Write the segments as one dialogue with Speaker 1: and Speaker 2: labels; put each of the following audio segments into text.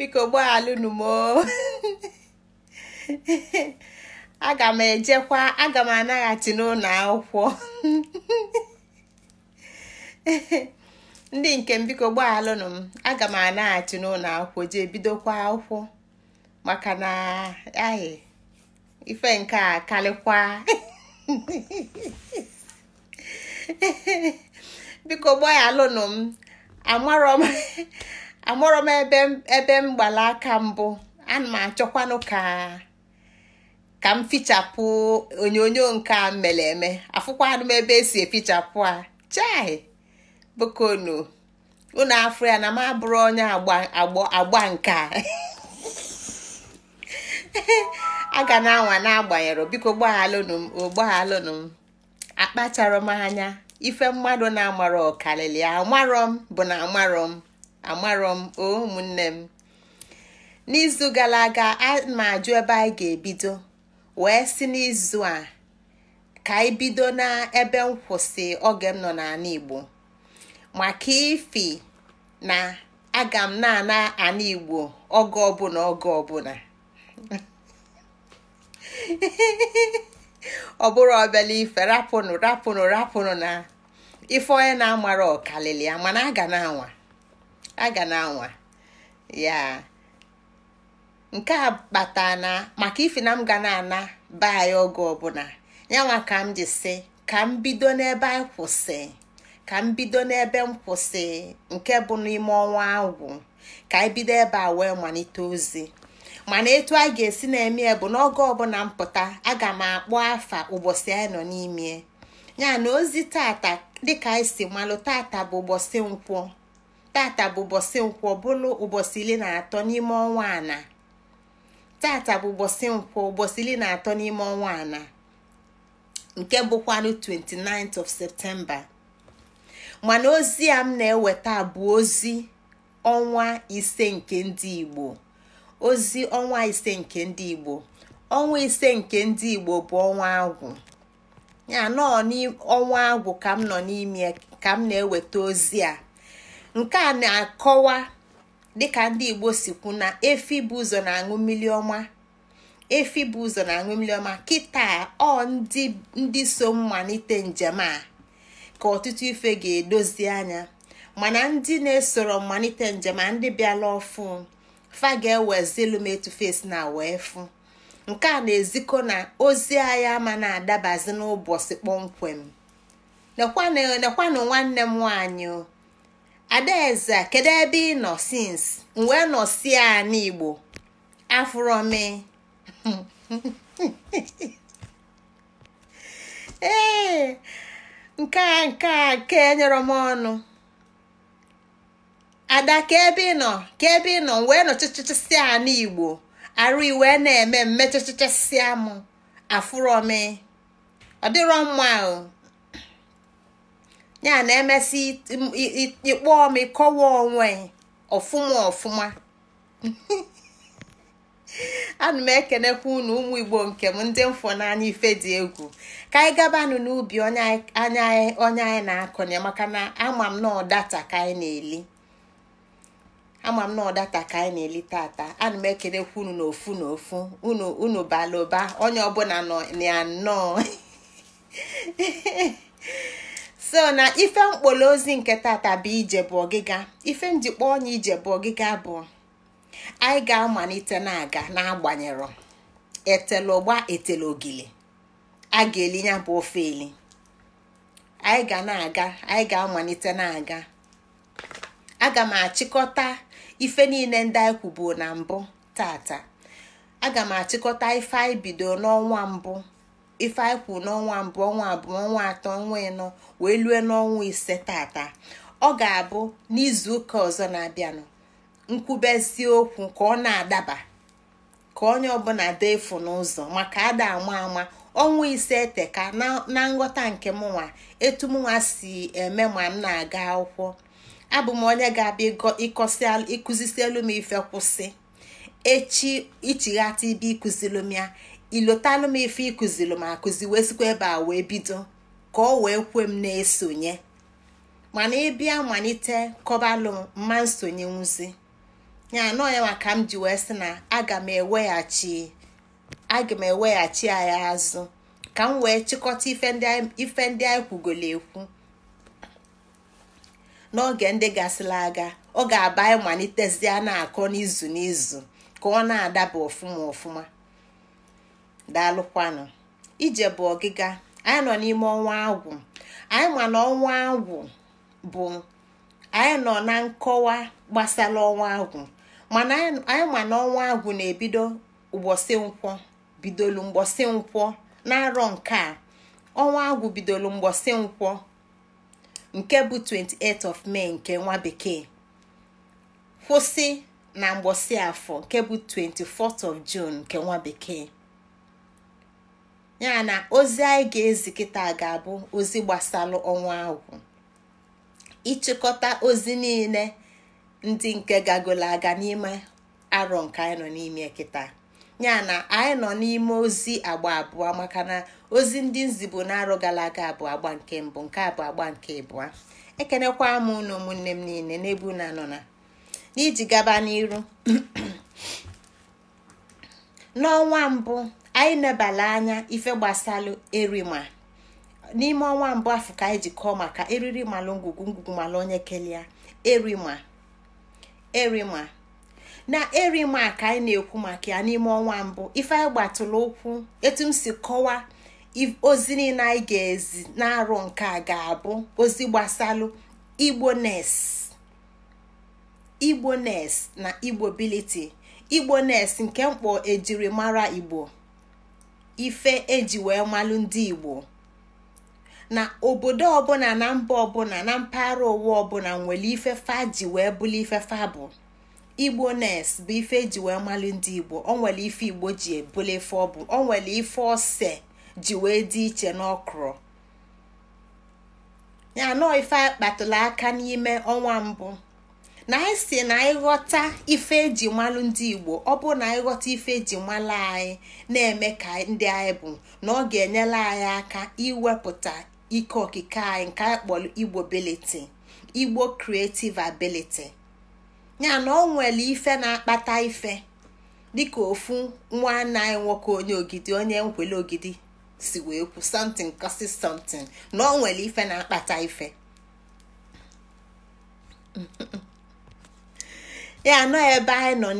Speaker 1: biko gbaalụnụ m aga m anaghachi n'ụlọ akwụkwọ ndị nke m biko gbaalụnụ m aga m anaghachi n'ụlọ akwụkwọ jee bidokwa akwụkwọ maka na ife nke a kalịkwa biko gbaalụnụ m amarọ m ebe m gbala aka mbụ ana m achọkwanụ ka m fichapụ onyonyo nke a mere eme afụkwanụ m ebe esi efichapụ a chai bokonu unu afọ ya na m abụrụ onye agba nka aga na anwa na-agbanyere biko gbaghalụnụ m akpachara m anya ife mmadụ na-amarọ ọkalịlị amarọ m bụ na amarọ m ụmụnne m n'izu gara aga a ma ajụ ebe anyị ga-ebido wee si n'izu a ka anyị bido na ebe m kwụsị oge m nọ n'ala Igbo maka ifi na aga m na-ana ana Igbo oge ọbụla ọ bụrụ obele ife rapụnụ na ife onye na-amara ọkalịlị ya mana aga na anwa ya nke a kpata na maka ifi na m ga na-ana baa ya oge ọbụla ya nwa ka m ji sị ka m bido n'ebe m kwụsị nke bụ n'ime ọnwa Agwu ka anyị bido ebe a wee malite ozi mana etu a ga-esi na-eme bụ n'oge ọbụla mpụta aga m akpọ afa ụbọchị anyị nọ n'ime ya na ozi tata dịka anyị si malụ tata bụ ụbọchị nkwọ bụrụ ụbọchị 13 n'ime ọnwa ana tata bụ ụbọchị 13 n'ime ọnwa ana nke bụkwanụ 29th of September mana ozi a m na-eweta bụ ozi ọnwa ise nke ndị Igbo ozi ọnwa ise nke ndị Igbo ọnwa ise nke ndị Igbo bụ ọnwa Agwu ya nọ n'ọnwa Agwu ka m nọ n'ime ka m na-eweta ozi a nke a na-akọwa dịka ndị Igbo si kwu na efi bụ ụzọ na-aṅụ mmiri ọma kịta ọ ndị so mmalite njem a ka ọtụtụ ife ga-edozi anya mana ndị na-esoro mmalite njem a ndị bịala ọfụ fa ga-ewezilu m etu face na wee fụ nke a na-ezikọ na ozi anyị ama na-adabazi n'ụbọchị kpọmkwem nekwanụ nwanne m nwaanyị Adaeze kedu ebe ị nọ since wee nọsie a n'Igbo afụrọme ee nke a enyere m ọnụ ada ka ebe ị nọ wee nọchịchịsịa a n'Igbo arụ iwe na-eme mmechịchịsịa m afụrọme ọ dịrọ mma ahụ ya na-emesi ịkpọ m ịkọwa onwe ọfụma ana m ekenekwa unu ụmụ Igbo nke m ndị mfọ n'anya ife dị egwu ka anyị gabanụ n'ubi onye anyị na-akọnye maka na ama m na data ka anyị na-eli tata ana m ekenekwa unu n'ofu unu balụba onye ọbụla nọ ya nnọọ so na ife mkpọrọ ozi nke tata bụ ije bụ ọgịga ife njikpọ onye ije bụ ọgịga bụ anyị ga-amalite na-aga na-agbanyerọ etelụgba etelogili a ga-eli ya bụ ofe eli anyị ga-amalite na-aga aga m achịkọta ife niile ndị anyị kwubu na mbụ tata aga m achịkọta ife anyị bido n'ọnwa mbụ ife anyị kwu n'ọnwa mbụ ọnwa abụọ ọnwa atọ ọnwa ịnọ wee lue n'ọnwa ise tata ọ ga-abụ n'izu ụka ọzọ na-abịanụ nkwubezi okwu ka ọ na-adaba ka onye ọbụla dee efu n'ụzọ maka ada ama ọnwa ise eteka na nghọta nke mụnwa etu mụnwa si eme ma m na-aga akwụkwọ abụ m onye ga-abịa ịkụzisielu m ife kwụsị echi ichighata ibe ịkụzilu m ya ilotalụ m ife ịkụzilu m akụzi wee sikwa ebe a wee bido ka ọ wee kwe m na-esonye mana ịbịa malite kọbalụ mma nsonye nwuzi ya anọ ya maka m ji wee sị na aga m eweghachi ya azụ ka m wee chịkọta ife ndị anyị kwugolo ekwu n'oge ndị gasịla aga. Ọ ga-aba anyị malitezi a na-akọ n'izu n'izu ka ọ na-adaba ọfụma. Daalụkwanụ. Ije bụ ọgịga. Anyị nọ n'ime ọnwa Agwu. Anyị ma na ọnwa Agwu bụ anyị nọ na nkọwa gbasara ọnwa Agwu, mana anyị ma na ọnwa Agwu na-ebido ụbọchị Nkwọ, bidolu mgbọsị Nkwọ n'arọ nke a. Ọnwa Agwu bidolu mgbọsị Nkwọ nke bụ 28th of May nke nwa bekee, kwụsị na mgbọsị Afọ nke bụ 24th of June nke nwa bekee. Ya na ozi anyị ga-ezi kịta ga-abụ ozi gbasara ọnwa Agwu, ịchịkọta ozi niile ndị nke gagolo aga n'ime arọ nke anyị nọ n'ime kịta. Ya na anyị nọ n'ime ozi agba abụọ, maka na ozi ndị nzibu n'arọ gara aga bụ agba nke mbụ, nke a bụ agba nke abụọ. Ekenekwa m unu ụmụnne m niile n'ebe unu nọ na n'iji gaba n'iru. N'ọnwa mbụ anyị nebala anya ife gbasalụ erima. N'ime ọnwa mbụ afọ ka anyị ji kọọ maka eriri malụ ngwugwu malụ onye kelia erima na erima ka anyị na-ekwu maka ya n'ime ọnwa mbụ. Ife anyị gbatụrụ ụkwụ etu m si kọwa ozi niile anyị ga-ezi n'arọ nke a ga-abụ ozi gbasalụ Igbo-ness na Igbobility. Igbo-ness nke mkpọ ejiri mara Igbo, ife eji wee malụ ndị Igbo na obodo ọbụla na mba ọbụla na mpaghara ụwa ọbụla nwere ife fa ji wee bụlụ ife fa bụ. Igbo-ness bụ ife eji wee malụ ndị Igbo. O nwere ife Igbo ji ebule ife ọ bụ. O nwere ife ose ji wee dị iche n'ọkrọ. Ya nọọ ife kpatụrụ aka n'ime ọnwa mbụ na anyị si na anyị ghọta ife eji malụ ndị Igbo. Ọ bụ na anyị ghọta ife eji malụ anyị na-eme ka ndị anyị bụ, na ọ ga-enyere anyị aka iwepụta ike okike anyị nke anyị kpọrọ Igbobility, Igbo creative ability. Ya na ọ nwere ife na-akpata ife dịka ofu nwanne anyị nwoke onye Ogidi, onye nkwele Ogidi si wee kwu something causes something, na ọ nwere ife na-akpata ife. Ya nọ ebe anyị nọ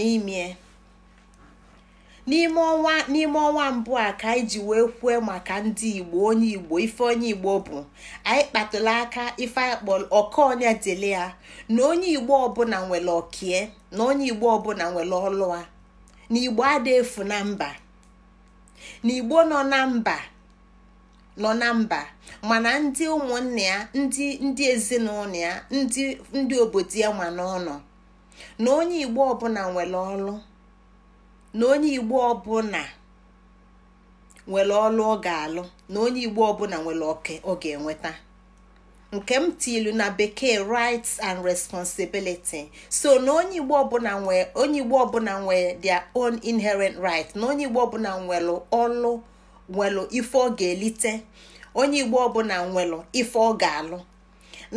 Speaker 1: n'ime ọnwa mbụ a ka anyị ji wee kwue maka ndị Igbo, onye Igbo, ife onye Igbo bụ. Anyị kpatụrụ aka ife anyị kpọrọ ọka onye dịle ya, na onye Igbo ọbụla nwere ọkie, na onye Igbo ọbụla nwere ọlụa, na Igbo ada efu na mba, na Igbo nọ na mba mana ndị ụmụnne ya, ndị ezinụlọ ya, ndị obodo ya ma n'ọnọ, na onye Igbo ọbụla nwere ọlụ, na onye Igbo ọbụla nwere ọlụ ọ ga-alụ, na onye Igbo ọbụla nwere oke ọ ga-enweta. Nke m tilu na bekee rights and responsibility. So na onye Igbo ọbụla nwere their own inherent right, na onye Igbo ọbụla nwere ọlụ, nwere ife ọ ga-elite, onye Igbo ọbụla nwere ife ọ ga-alụ.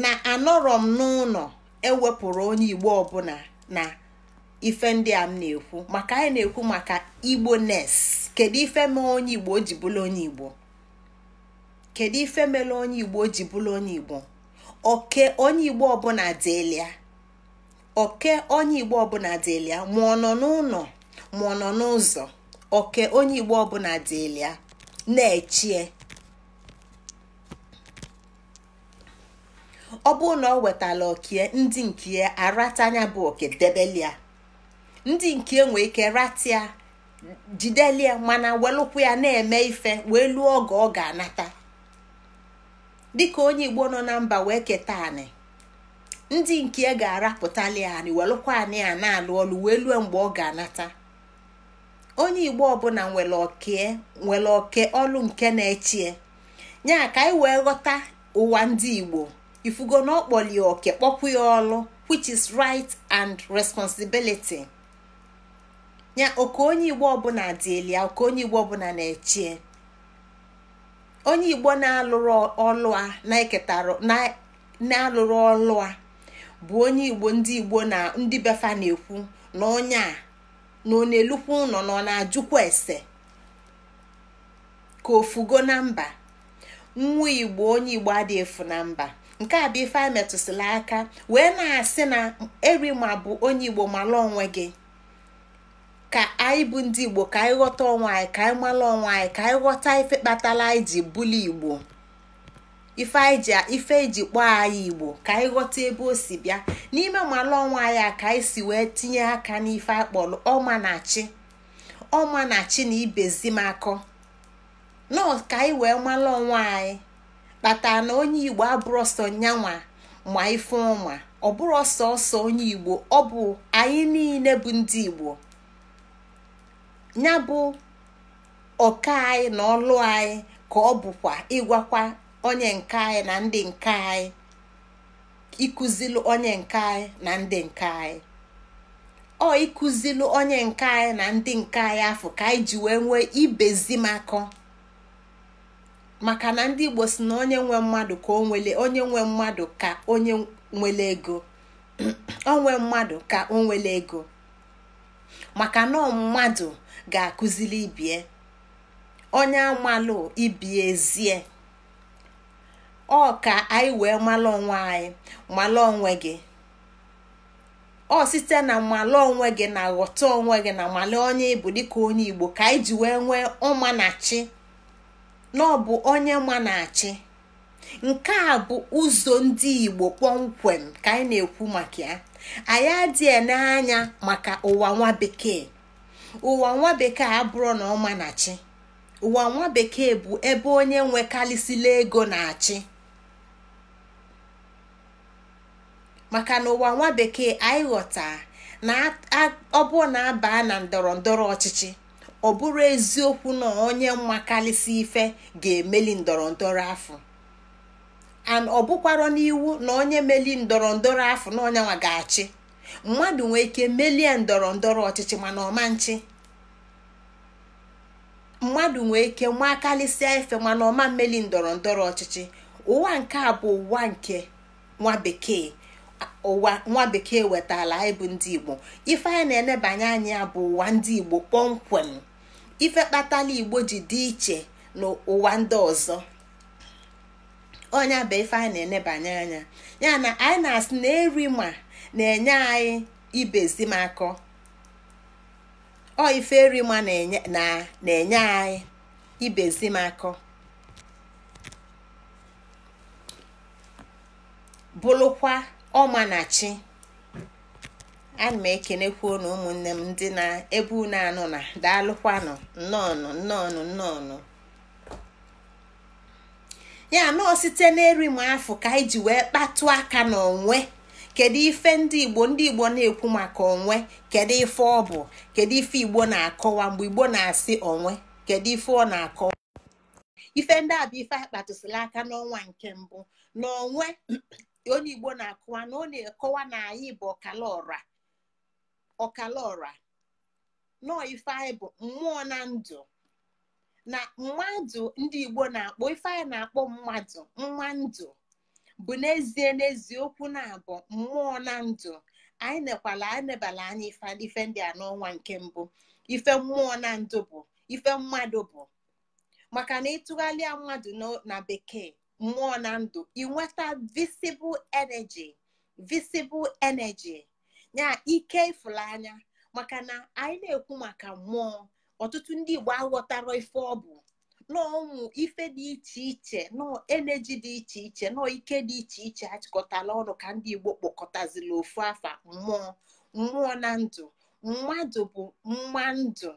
Speaker 1: Na anọrọ m n'ụlọ ewepụrụ onye Igbo ọbụla na ife ndị a m na-ekwu maka. Anyị na-ekwu maka Igbo-ness. Kedu ife mere onye Igbo ji bụrụ onye Igbo? Kedu ife mere onye Igbo ji bụrụ onye Igbo? Oke onye Igbo ọbụla dịlia, oke onye Igbo ọbụla dịlia, ma ọ nọ n'ụlọ ma ọ nọ n'ụzọ, oke onye Igbo ọbụla dịlia na-echie. Ọ bụrụ na ọ wetala okie, ndị nke aratanya bụ oke debelia, ndị nke nwee ike ratia jidelia, mana welụkwu ya na-eme ife wee lụọ oge ọ ga-anata. Dịka onye Igbo nọ na mba wee keta anị, ndị nke ga-arapụtali anị welụkwa anị a na-alụ ọlụ wee lụọ mgbe ọ ga-anata. Onye Igbo ọbụla nwere oke ọlụ nke na-echie. Ya ka anyị wee ghọta ụwa ndị Igbo. Ifugo na ọkpọli oke kpọkwu ya ọlụ, which is right and responsibility. Ya oke onye Igbo ọbụla dị elia, oke onye Igbo ọbụla na-echie. Onye Igbo na-alụrụ ọlụ a na-eketara na-alụrụ ọlụ a bụ onye Igbo ndị Igbo na ndị befa na-ekwu na onye a na ọ na-elukwa ụlọ na ọ na-ajụkwa ese ka ofugo na mba. Nwa Igbo onye Igbo adịghị efu na mba. Nke a bụ ife anyị metụsịrị aka wee na-asị na erima bụ onye Igbo mara onwe gị. Ka anyị bụ ndị Igbo ka anyị ghọta onwe anyị, ka anyị mara onwe anyị, ka anyị ghọta ife kpatara anyị ji bụlụ Igbo, ife eji kpọọ anyị Igbo, ka anyị ghọta ebe o si bịa. N'ime mara onwe anyị ka anyị si wee tinye aka n'ife anyị kpọrọ ọma na chi na ibezimakọ nọ ka anyị wee mara onwe anyị. Kpata na onye Igbo abụrụ ọsọ nyanwa ma ife ọma, ọ bụrụ ọsọ onye Igbo, ọ bụ anyị niile bụ ndị Igbo. Ya bụ ọka anyị na ọlụ anyị ka ọ bụkwa ịgwakwa onye nke anyị na ndị nke anyị, ịkụzilu onye nke anyị na ndị nke anyị, ọ ịkụzilu onye nke anyị na ndị nke anyị afọ ka anyị ji wee nwee ibezimakọ. Maka na ndị Igbo si na onye nwe mmadụ ka onye nwe mmadụ ka onye nwere ego onwe mmadụ ka o nwere ego. Maka na mmadụ ga-akụzili ibie, onye amalụ ibie ezie. Ọ ka anyị wee mala onwe anyị, mala onwe gị. Ọ site na mala onwe gị na ghọta onwe gị na mala onye Igbo dịka onye Igbo ka anyị ji wee nwee ọma na chi, na ọ bụ onye ma na-achị. Nke a bụ ụzọ ndị Igbo kpọmkwem ka anyị na-ekwu maka ya. Anyị adịghị n'anya maka ụwa nwa bekee. Ụwa nwa bekee abụrụ na ọma na-achị. Ụwa nwa bekee bụ ebe onye nwekarịsịla ego na-achị. Maka na ụwa nwa bekee anyị ghọta na ọ bụ na aba na ndọrọ ndọrọ ọchịchị, ọ bụrụ eziokwu na onye mmakarịsị ife ga-emeli ndọrọ ndọrọ afọ. And ọ bụkwara n'iwu na onye meli ndọrọ ndọrọ afọ na onye nwa ga-achị. Mmadụ nwee ike melie ndọrọ ndọrọ ọchịchị mana ọma nchi. Mmadụ nwee ike mmakarịsịa ife mana ọma mmeli ndọrọ ndọrọ ọchịchị. Ụwa nke a bụ ụwa nke nwa bekee. Ụwa nwa bekee wetala anyị bụ ndị Igbo. Ife anyị na-enebanye anya bụ ụwa ndị Igbo kpọmkwem. Ife kpatala Igbo ji dị iche n'ụwa ndị ọzọ. Onye bụ ife anyị na-enebanye anya. Ya na anyị na-asị na erima na-enye anyị ibezimakọ. Ọ ife erima na-enye anyị ibezimakọ. Bụrụkwa ọma na chi. Ana m ekenekwa unu ụmụnne m ndị na ebe unu anọ na daalụkwanụ nnọọ. Ya nọọ site n'erima afọ ka anyị ji wee kpatụ aka n'onwe. Kedu ife ndị Igbo na-ekwu maka onwe? Kedu ife ọ bụ? Kedu ife Igbo na-akọwa mgbe Igbo na-asị onwe? Kedu ife ọ na-akọwa? Ife ndị a bụ ife anyị kpatụsịrị aka n'ọnwa nke mbụ. N'onwe onye Igbo na-akọwa na ọ na-ekọwa na anyị bụ ọkala ọra. Nọọ ife anyị bụ mmụọ na ndụ. Na mmadụ ndị Igbo na-akpọ ife anyị na-akpọ mma ndụ bụ n'eziokwu na-abụ mmụọ na ndụ. Anyị nebala anya ife ndị a n'ọnwa nke mbụ. Ife mmụọ na ndụ bụ ife mmadụ bụ. Maka na ịtụgharịa mmadụ na bekee mmụọ na ndụ, inweta visible energy ya ike ịfụlanya. Maka na anyị na-ekwu maka mmụọ, ọtụtụ ndị Igbo aghọtara ife ọ bụ. N'ọnwụ ife dị iche iche, energy dị iche iche, ike dị iche iche achịkọtala ọnụ ka ndị Igbo kpọkọtaziri ofu afa mmụọ na ndụ. Mmadụ bụ mma ndụ,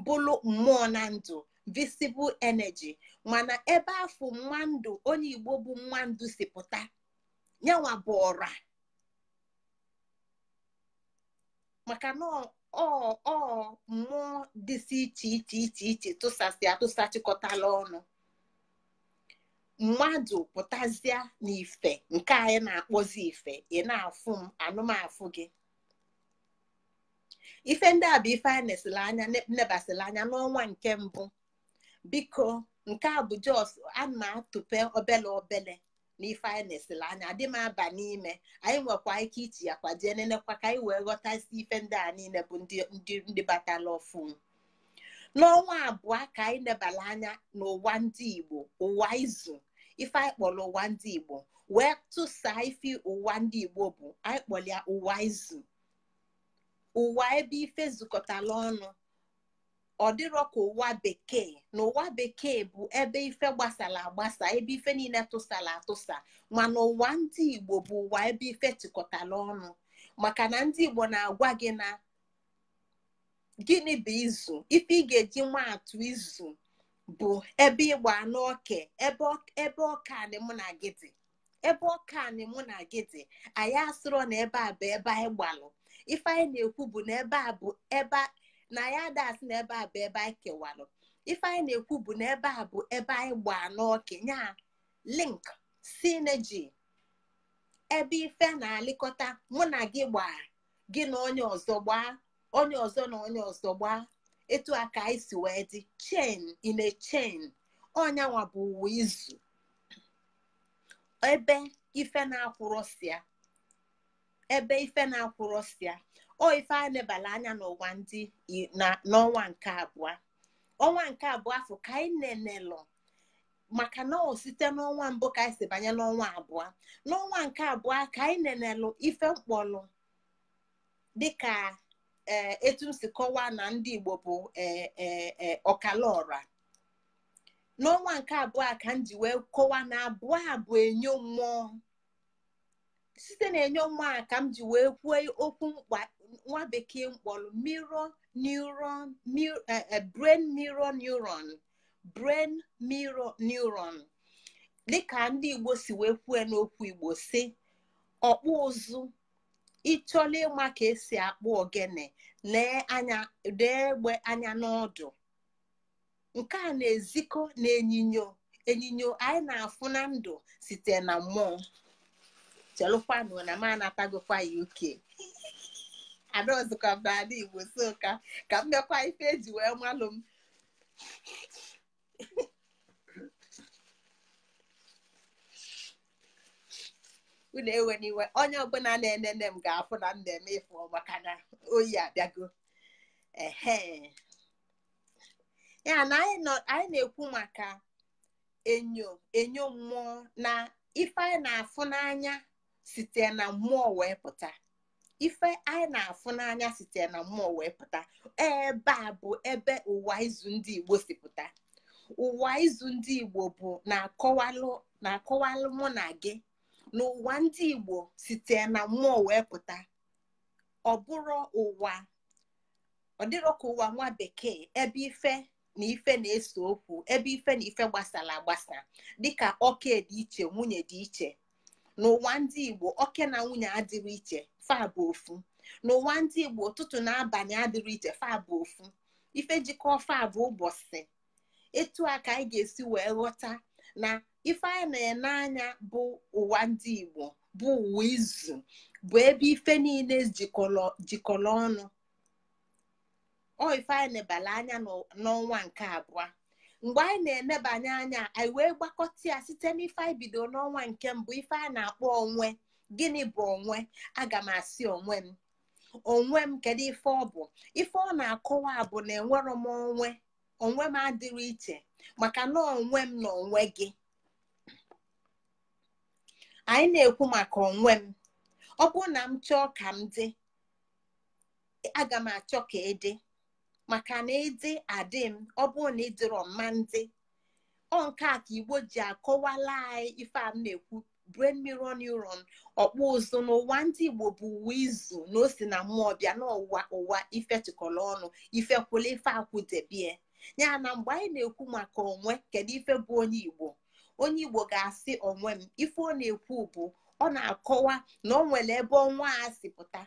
Speaker 1: bụrụ mmụọ na ndụ, visible energy. Mana ebe afọ mma ndụ onye Igbo bụ mma ndụ si pụta, nyanwa bụ ọra. Maka na mmụọ dịsị iche tụsachịkọtala ọnụ. Mmadụ pụtazịa n'ife nke anyị na-akpọzi ife, ị na-afụ m anụmafụ gị. Ife ndị a bụ ife anyị nebasịrị anya n'ọnwa nke mbụ. Biko nke a bụ jos ana m atụpe obele na ife anyị na-esila anya adị m aba n'ime anyị nwekwa ike iji ya kwaje nenekwa ka anyị wee ghọtasị ife ndị a niile bụ ndị batala ọfụ. N'ọnwa abụọ ka anyị nebala anya n'ụwa ndị Igbo, ụwa izu, ife anyị kpọrọ ụwa ndị Igbo, wee tụsaa ife ụwa ndị Igbo bụ anyị kpọrọ ya ụwa izu, ụwa ebe ife zukọtala ọnụ. Ọ dịrọ ka ụwa bekee, na ụwa bekee bụ ebe ife gbasara agbasa, ebe ife niile tụsara atụsa, mana ụwa ndị Igbo bụ ụwa ebe ife chịkọtara ọnụ. Maka na ndị Igbo na-agwa gị na gịnị bụ izu, ife ị ga-eji nwaatụ izu bụ ebe ịgba n'oke, ebe ọka anị mụ na gị dị, ebe ọka anị mụ na gị dị, anyị asịrọ na ebe a bụ ebe anyị gbalụ. Ife anyị na-ekwu bụ na ebe a bụ ebe na ya adasị na ebe a bụ ebe anyị kewalụ. Ife anyị na-ekwu bụ na ebe a bụ ebe anyị gbaa n'oke, nya link synergy, ebe ife na-alịkọta mụ na gị gbaa, gị na onye ọzọ gbaa, onye ọzọ na onye ọzọ gbaa, etu a ka anyị si wee dị chain in a chain. Ọnyanwa bụ ụwa izu, ebe ife na-akwụrọsịa, ebe ife na-akwụrọsịa. O ife anyị nebala anya n'ụwa ndị n'ọnwa nke abụọ. Ọnwa nke abụọ afọ ka anyị nenelụ, maka na o site n'ọnwa mbụ ka anyị si banye n'ọnwa abụọ. N'ọnwa nke abụọ ka anyị nenelụ ife mkpọlụ dịka etu m si kọwaa na ndị Igbo bụ ọkala ọra. N'ọnwa nke abụọ ka m ji wee kọwaa na abụọ a bụ enyo mmụọ. Site na enyo mmụọ a ka m ji wee kwuo okwu mkpa nwa bekee mkpọrọ mirror neuron, brain mirror neuron, brain mirror neuron. Dịka ndị Igbo si wee kwuo n'okwu Igbo si ọkpụ ụzụ, ịchọla ịma ka esi akpụ ogene, lee egbe anya n'ọdụ. Nke a na-ezikọ na enyinyo anyị na-afụ na ndụ site na mmụọ. Chelụkwanụ na m anatagokwa UK adọzụkwa n'ala Igbo, so ka m mekwa ife eji wee malụ m. Unu ewe n'iwe, onye ọbụla na-enene m ga-afụ na m na-eme ife maka na oyi abịago. Ya na anyị na-ekwu maka enyo mmụọ, na ife anyị na-afụ n'anya site na mmụọ wee pụta. Ife anyị na-afụ n'anya site na mmụọ wee pụta. Ebe a bụ ebe ụwa izu ndị Igbo si pụta. Ụwa izu ndị Igbo bụ na-akọwalụ mụ na gị n'ụwa ndị Igbo site na mmụọ wee pụta. Ọ bụrụ ụwa, ọ dịrọ ka ụwa nwa bekee ebe ife na ife na-eso okwu, ebe ife na ife gbasara agbasa, dịka oke dị iche, nwunye dị iche. N'ụwa ndị Igbo oke na nwunye adịrị iche, fa bụ ofu. N'ụwa ndị Igbo ụtụtụ na abalị adịrị iche, fa bụ ofu. Ife jikọọ fa bụ ụbọchị. Etu a ka anyị ga-esi wee ghọta na ife anyị na-ene anya bụ ụwa ndị Igbo bụ ụwa izu, bụ ebe ife niile jikọrọ ọnụ. Ọ ife anyị nebala anya n'ọnwa nke abụọ. Mgbe anyị na-enebanye anya, anyị wee gbakọta ya site n'ife anyị bido n'ọnwa nke mbụ, ife a na-akpọ onwe. Gịnị bụ onwe? Aga m asị onwe m kedu ife ọ bụ? Ife ọ na-akọwa bụ na enwero m onwe m adịrị iche, maka na onwe m na onwe gị. Anyị na-ekwu maka onwe m. Ọ bụrụ na m chọọ ka m dị, aga m achọ ka ịdị, maka na ịdị adị m. Ọ bụrụ na ịdịrọ mma ndị, ọ nke a ka Igbo ji akọwala anyị ife a m na-ekwu, brain mirror neuron, ọkpụ ụzụ. N'ụwa ndị Igbo bụ ụwa izu, na o si na mmụọ bịa n'ụwa ife chịkọrọ ọnụ, ife kwụla ife akwụdebie. Ya na mgbe anyị na-ekwu maka onwe, kedu ife bụ onye Igbo? Onye Igbo ga-asị onwe m. Ife ọ na-ekwu bụ, ọ na-akọwa na o nwere ebe ọnwa a si pụta,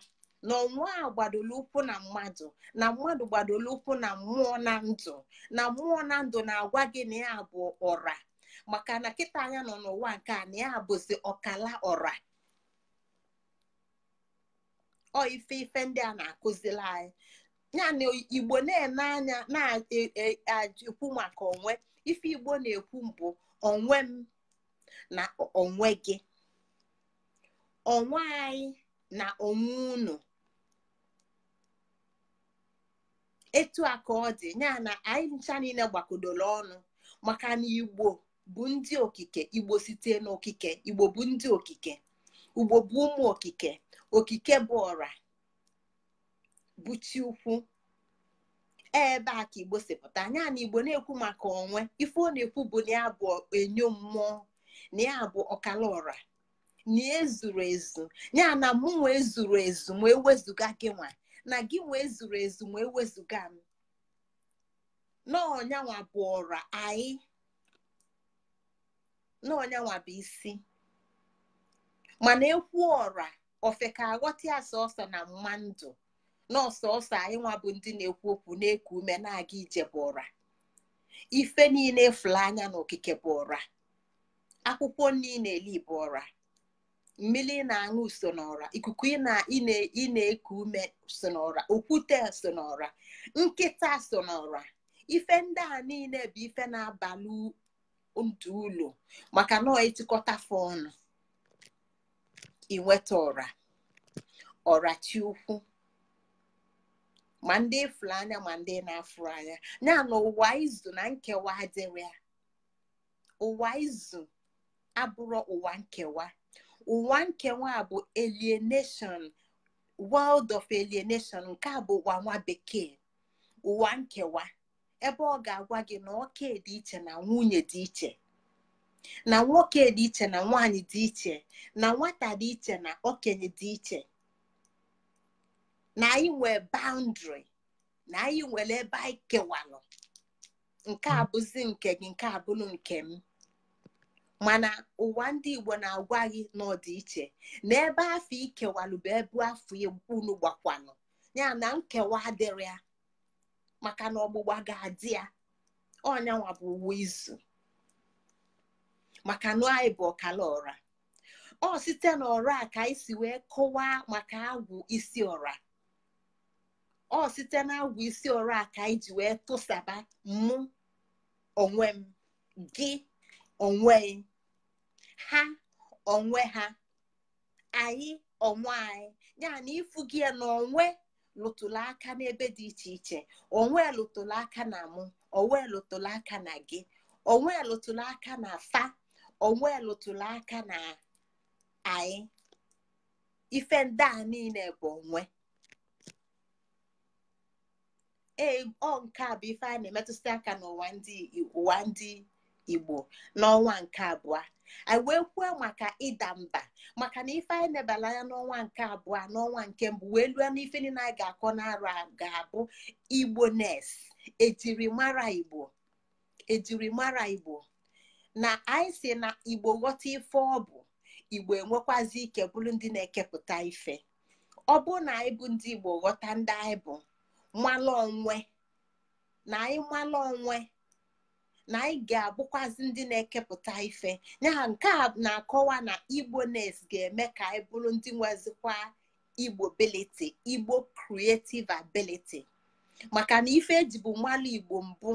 Speaker 1: na ọnwa a gbadoro ụkwụ na mmadụ, na mmadụ gbadoro ụkwụ na mmụọ na ndụ, na mmụọ na ndụ na-agwa gị na ya bụ ọra, maka na kịta anya nọ n'ụwa nke a na ya bụzi ọkala ọra. Ọ ife ndị a na-akụziri anyị. Ya na Igbo na-ene anya na-ekwu maka onwe, ife Igbo na-ekwu mbụ onwe m. na onwe gị, onwe anyị na onwe unu. Etu a ka ọ dị, ya na anyị ncha niile gbakọdoro ọnụ, maka na Igbo bụ ndị okike. Igbo site n'okike. Igbo bụ ndị okike. Igbo bụ ụmụ okike. Okike bụ ọra, bụ chi ukwu. Ebe a ka Igbo si pụta. Ya na Igbo na-ekwu maka onwe, ife ọ na-ekwu bụ na ya bụ enyo mmụọ, na ya bụ ọkala ọra, na ezuru ezu. Ya na mụ nwe ezuru ezu ma ewezuga gị nwa, na gị nwe ezuru ezu ma ewezuga m. N'ọnyanwa bụ ọra anyị, n'ọnyanwa bụ isi. Mana ekwu ọra ofe ka aghọta ya sọsọ na mma ndụ, n'ọsọsọ anyị nwa bụ ndị na-ekwu okwu, na-eku ume, na-aga ije bụ ọra. Ife niile efula anya n'okike bụ ọra. Akwụkwọ niile eli bụ ọra. Mmiri na-aṅụ so n'ọra. Ikuku ị na-eku ume so n'ọra. Okwute so n'ọra. Nkịta so n'ọra. Ife ndị a niile bụ ife na-abalị ndụ ụlọ, maka na etikọta fa ọnụ inweta ọra. Ọra chi ukwu, ma ndị efula anya ma ndị na-afụrụ anya. Ya na ụwa izu na nkewa adịrị ya. Ụwa izu abụrụ ụwa nkewa. Ụwa nkewa bụ alienation, world of alienation. Nke a bụ ụwa nwa bekee. Ụwa nkewa, ebe ọ ga-agwa gị na oke dị iche na nwunye dị iche, na nwoke dị iche na nwaanyị dị iche, na nwata dị iche na okenye dị iche, na anyị nwee boundary, na anyị nwere ebe anyị kewalụ. Nke a bụzi nke gị, nke a bụrụ nke m. Mana ụwa ndị Igbo na-agwa gị n'ọdịiche, na ebe afọ ikewalụ bụ ebe afọ unu gbakwanụ. Ya na nkewa adịrị ya, maka na ọgbụgba ga-adị ya. Ọnyanwa bụ uwe izu, maka na anyị bụ ọkala ọra. Ọ site n'ọra a ka anyị si wee kọwaa maka agwụ isi ọra. Ọ site na agwụ isi ọra a ka anyị ji wee tụsaba mụ onwe m, gị onwe ha, onwe ha, anyị onwe anyị. Ya na ifu gị ya na onwe lụtụrụ aka n'ebe dị iche iche. Onwe lụtụrụ aka na mụ, onwe lụtụrụ aka na gị, onwe lụtụrụ aka na fa, onwe lụtụrụ aka na anyị. Ife ndị a niile bụ onwe. Ọ nke a bụ ife a na-emetụta aka n'ụwa ndị Igbo n'ọnwa nke abụọ. Anyị wee kwuo maka ịda mba, maka na ife anyị nebala anya n'ọnwa nke abụọ, n'ọnwa nke mbụ wee lụọ n'ife niile anyị ga-akọ n'arọ a ga-abụ Igbo-ness, ejirimara Igbo. Ejirimara Igbo na anyị si na Igbo ghọta ife ọ bụ, Igbo enwekwazi ike bụrụ ndị na-ekepụta ife. Ọ bụ na anyị bụ ndị Igbo ghọta ndị anyị bụ, mmalụ onwe, na anyị mmalụ onwe, na anyị ga-abụkwazi ndị na-ekepụta ife. Ya nke a na-akọwa na Igbo-ness ga-eme ka anyị bụrụ ndị nwezikwa Igbo ability, Igbo creative ability. Maka na ife eji bụ mmalụ Igbo mbụ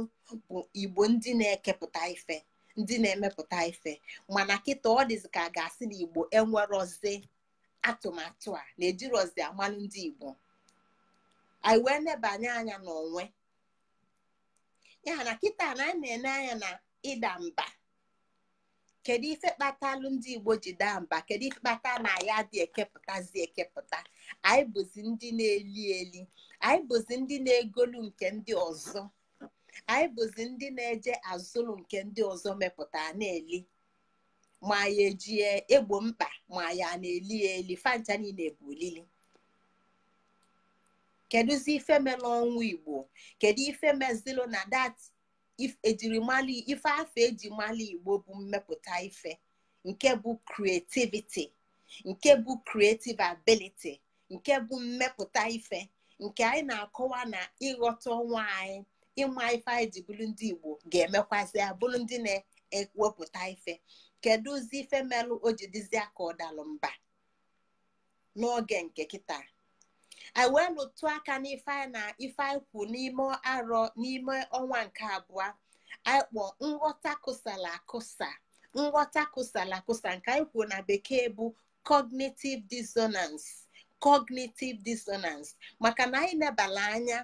Speaker 1: bụ Igbo ndị na-ekepụta ife, ndị na-emepụta ife. Mana kịta ọ dịzị ka a ga-asị na Igbo enwerozi atụmatụ a, na-ejirozi amalụ ndị Igbo. Anyị wee nebanye anya n'onwe. Ya na kịta na anyị na-ene anya na ịda mba. Kedu ife kpatalụ ndị Igbo ji daa mba? Kedu ife kpata na ya dị ekepụtazi ekepụta? Anyị bụzi ndị na-eli eli. Anyị bụzi ndị na-egolu nke ndị ọzọ. Anyị bụzi ndị na-eje azụlụ nke ndị ọzọ mepụta na-eli. Ma ya eji egbo mkpa, ma ya na-eli eli, fancha niile bụ olili. Keduzi ife mele ọnwụ Igbo? Kedu ife mezilo na that ejirimali ife afọ ejimali Igbo bụ mmepụta ife, nke bụ creativity, nke bụ creative ability, nke bụ mmepụta ife, nke anyị na-akọwa na ịghọta ọnwa anyị, ịma ife anyị ji bụrụ ndị Igbo ga-emekwazi abụrụ ndị na-ewepụta ife. Keduzi ife melụ o ji dịzi aka ọdalụ mba n'oge nke kịta? Anyị wee lụtụ aka n'ife anyị na ife anyị kwu n'ime arọ, n'ime ọnwa nke abụọ, anyị kpọ nghọta kụsala akụsa nghọta kụsala akụsa nke anyị kwuo na bekee bụ cognitive dissonance maka na anyị nebala anya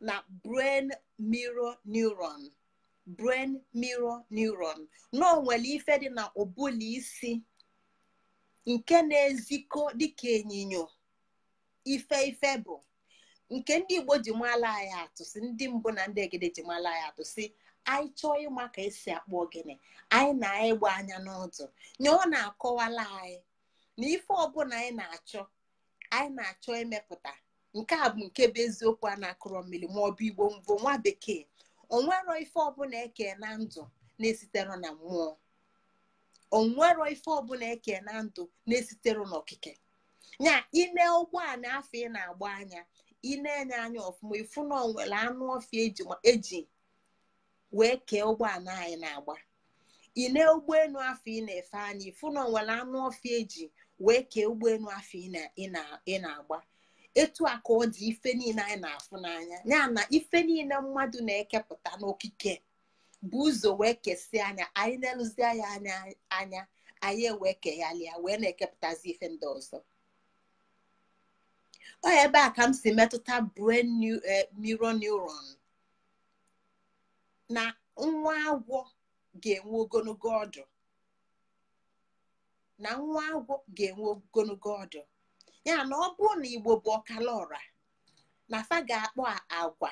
Speaker 1: na brain mirror neuron na o nwere ife dị na ụbụlụ isi nke na-ezikọ dịka ịnyịnya ife bụ nke ndị Igbo ji mala anyị atụ si ndị mbụ na ndị egede ji mala anyị atụ si anyị chọọ ịma ka esi akpọ ogene anyị na-egba anya n'ọdụ nye ọ na-akọwala anyị na ife ọbụla anyị na-achọ imepụta nke a bụ nke bụ eziokwu a na-akụrọ mmiri ma ọ bụ Igbo mbụ nwa bekee onwero ife ọbụla eke na ndụ na-esitere na mmụọ onwero ife ọbụla eke na ndụ na-esitere n'okike nya ine ụgbọala afọ ị na-agba anya ine-enye anya ọfụma ifu na onwere anụ ọfịa eji wee kee ụgbọala anyị na-agba ine ụgbọelu afọ ị na-efe anya ifu na onwere anụ ọfịa eji wee kee ụgbọelu afọ ị na-agba etu a ka ọ dị ife niile anyị na-afụ n'anya ya na ife niile mmadụ na-ekepụta n'okike bụ ụzọ wee kesịa anya anyị na-elụzi anya anyị wee keghalịa wee na-ekepụtazi ife ndị ọzọ ọ ebe a ka m si metụta brain mirror neuron na nwa agwọ ga-enwe ogologo ọdụ ya na ọ bụrụ na Igbo bụ ọkala ọra na fa ga-akpọ agwa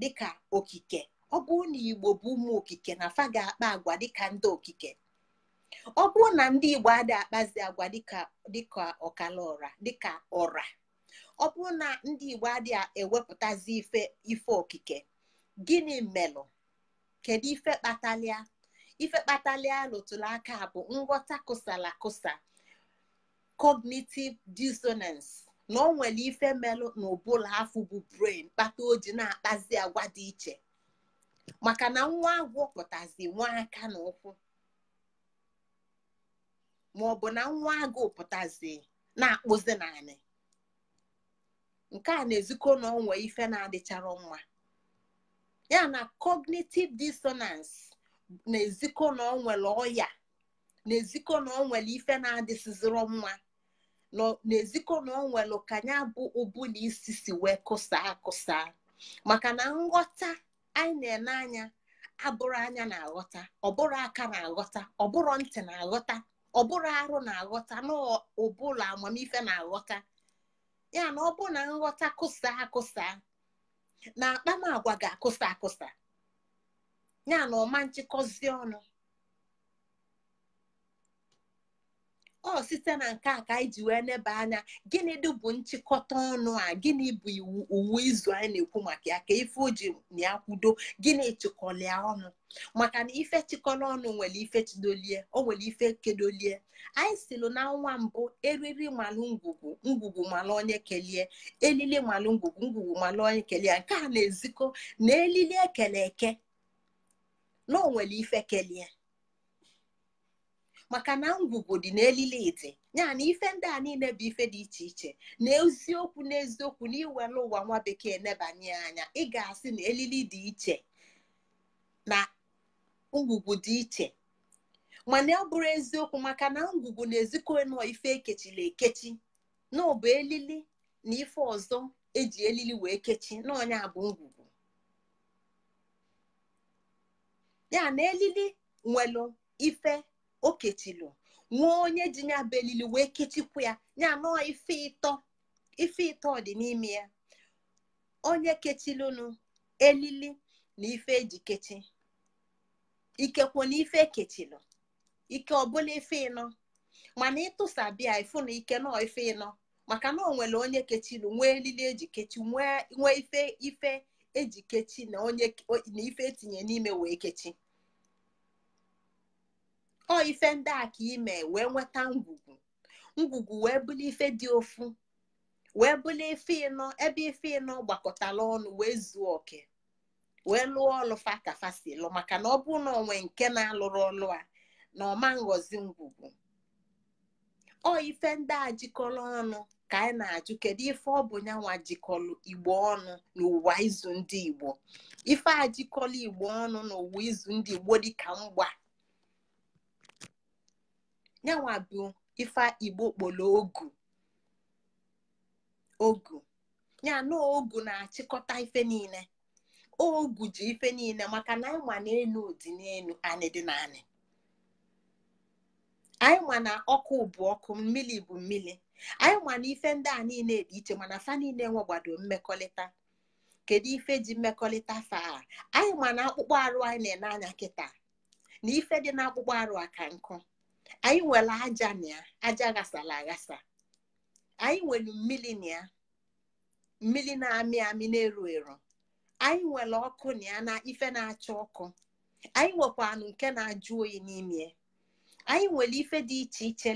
Speaker 1: dịka okike ọ bụrụ na Igbo bụ ụmụ okike na fa ga-akpa agwa dịka ndị okike ọ bụrụ na ndị Igbo adịghị akpazi agwa dịka ọkala ọra dịka ọra ọ bụrụ na ndị Igbo adịghị ewepụtazi ife okike gịnị melụ kedu ife kpatalịa lụtụrụ aka bụ nghọta kụsala akụsa cognitive dissonance na o nwere ife melụ n'ụbụrụ afọ bụ brain kpata o ji na-akpazi agwa dị iche maka na nwa agwọ pụtazi nwa aka na ụkwụ ma ọ bụ na nwa agụ pụtazi na-akpụzi naanị nke a na-ezikọ na onwe ife na-adịchara mma ya na cognitive dissonance na-ezikọ na onwere ọya na-ezikọ na onwere ife na-adịsiziro mma na-ezikọ na onwere ka ya bụ ụbụlụ isi si wee kụsa maka na nghọta anyị na-ene anya abụrụ anya na-aghọta ọbụrụ aka na-aghọta ọbụrụ ntị na-aghọta ọbụrụ arụ na-aghọta na ụbụlụ amamife na-aghọta ya na ọ bụ na nghọta kụsa na akpamagwa ga-akụsa ya na ọma nchịkọzi ọnụ ọ site na nke a ka anyị ji wee neba anya gịnị bụ nchịkọta ọnụ a gịnị bụ uwe izu anyị na-ekwu maka ya ka ife o ji na ya kwudo gịnị chịkọlịa ọnụ maka na ife chịkọla ọnụ nwere ife chidolie o nwere ife kedolie anyị silu na nwa mbụ eriri malụ ngwugwu malụ onye kelie elili malụ ngwugwu malụ onye kelie nke a na-ezikọ na elili ekele eke na o nwere ife kelie maka na ngwugwu dị n'elili ite ya na ife ndị a niile bụ ife dị iche iche na eziokwu na iwere ụwa nwa bekee nebanye anya ị ga-asị na elili dị iche na ngwugwu dị iche mana ọ bụrụ eziokwu maka na ngwugwu na-ezikọ nọ ife ekechila ekechi na ọ bụ elili na ife ọzọ eji elili wee kechi na ọnya bụ ngwugwu ya na elili nwelu ife okechilu nwa onye ji nya bụ elili wee kechikwu ya nọọ ife ịtọ dị n'ime ya onye kechilunu elili na ife eji kechi ikekwo na ife ekechilu ike ọbụla ife ịnọ mana ịtụsa bịa ifu na ike nọọ ife ịnọ maka na o nwere onye kechilu nwee elili eji kechi nwee ife eji kechi na ife etinye n'ime wee kechi ọ ife ndị a ka ime wee nweta ngwugwu wee bụrụ ife dị ofu wee bụrụ ife ịnọ ebe ife ịnọ gbakọtara ọnụ wee zuo oke wee lụọ ọlụ fa ka fa si lụ maka na ọ bụ na onwe nke na-alụrụ ọlụ a na ọma ngọzi ngwugwu ọ ife ndị a jikọrọ ọnụ ka anyị na-ajụ kedu ife ọ bụ nyanwa jikọrọ Igbo ọnụ n'ụwa izu ndị Igbo ife a jikọrọ Igbo ọnụ n'ụwa izu ndị Igbo dịka mgba nyanwa bụ ife Igbo kpọrọ ogu ya na ogu na-achịkọta ife niile. Ogu ji ife niile maka na anyị ma na enu dị n'enu, anị dị n'anị. Anyị ma na ọkụ bụ ọkụ, mmiri bụ mmiri. Anyị ma na ife ndị a niile dị iche mana fa niile nwegbado mmekọrịta. Kedu ife ji mmekọrịta fa? Anyị ma na akpụkpọ arụ anyị na-ene anya kịta na ife dị na akpụkpọ arụ aka nkụ. Anyị nwere aja na ya, aja ghasara aghasa. Anyị nwere mmiri na ya, mmiri na-amị amị na-eru eru. Anyị nwere ọkụ na ya, na ife na-acha ọkụ. Anyị nwekwanụ nke na-ajụ oyi n'ime. Anyị nwere ife dị iche iche